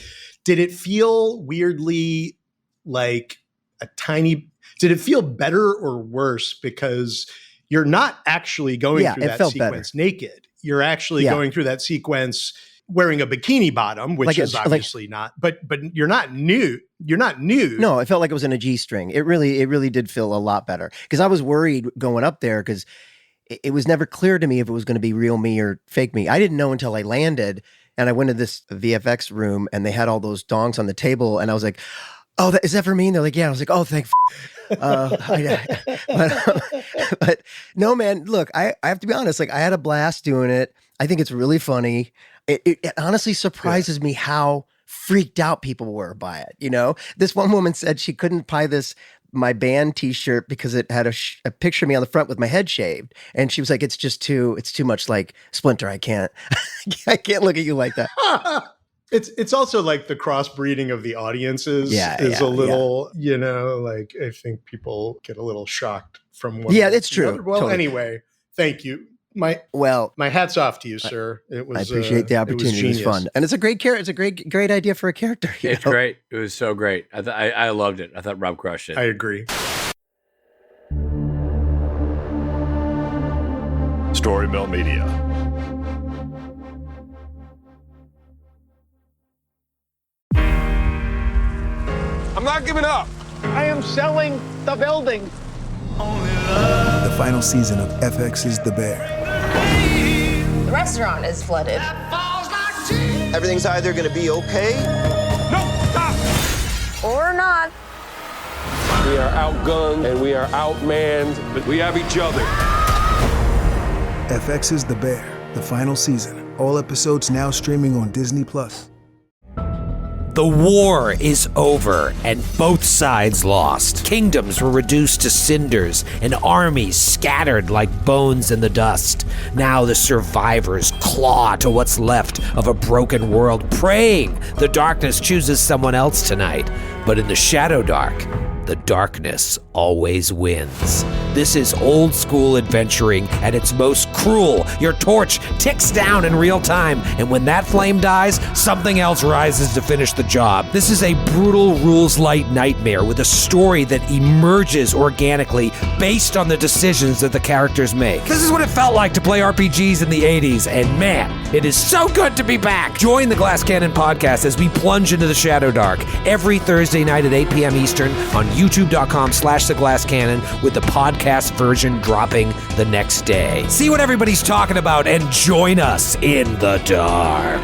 did it feel weirdly like did it feel better or worse because you're not actually going through that sequence naked? You're actually going through that sequence wearing a bikini bottom, which is obviously not, but you're not nude. You're not nude. No, it felt like it was in a G-string. It really did feel a lot better because I was worried going up there because it was never clear to me if it was going to be real me or fake me. I didn't know until I landed, and I went to this VFX room and they had all those dongs on the table, and I was like, "Oh, is that for me?" And they're like, "Yeah." I was like, "Oh, thank." But no, man. Look, I have to be honest. Like, I had a blast doing it. I think it's really funny. It honestly surprises me how freaked out people were by it. You know, this one woman said she couldn't buy this my band T-shirt because it had a picture of me on the front with my head shaved, and she was like, "It's too much like Splinter. I can't look at you like that." It's also like the crossbreeding of the audiences is a little, like I think people get a little shocked from one. Yeah, it's true. Well, totally. Anyway, thank you. My hat's off to you, sir. It was. I appreciate the opportunity. It was fun, and it's a great character. It's a great idea for a character. It's great. It was so great. I loved it. I thought Rob crushed it. I agree. Story Mill Media. I'm not giving up. I am selling the building. The final season of FX's The Bear. The restaurant is flooded. Everything's either going to be okay. No, stop. Or not. We are outgunned and we are outmanned, but we have each other. FX's The Bear, the final season. All episodes now streaming on Disney+. The war is over, and both sides lost. Kingdoms were reduced to cinders, and armies scattered like bones in the dust. Now the survivors claw to what's left of a broken world, praying the darkness chooses someone else tonight. But in the Shadow Dark, the darkness always wins. This is old school adventuring at its most cruel. Your torch ticks down in real time, and when that flame dies, something else rises to finish the job. This is a brutal rules-light nightmare with a story that emerges organically based on the decisions that the characters make. This is what it felt like to play RPGs in the 80s, and man, it is so good to be back. Join the Glass Cannon podcast as we plunge into the Shadow Dark every Thursday night at 8 p.m. Eastern on youtube.com/theglasscannon with the podcast version dropping the next day. See what everybody's talking about and join us in the dark.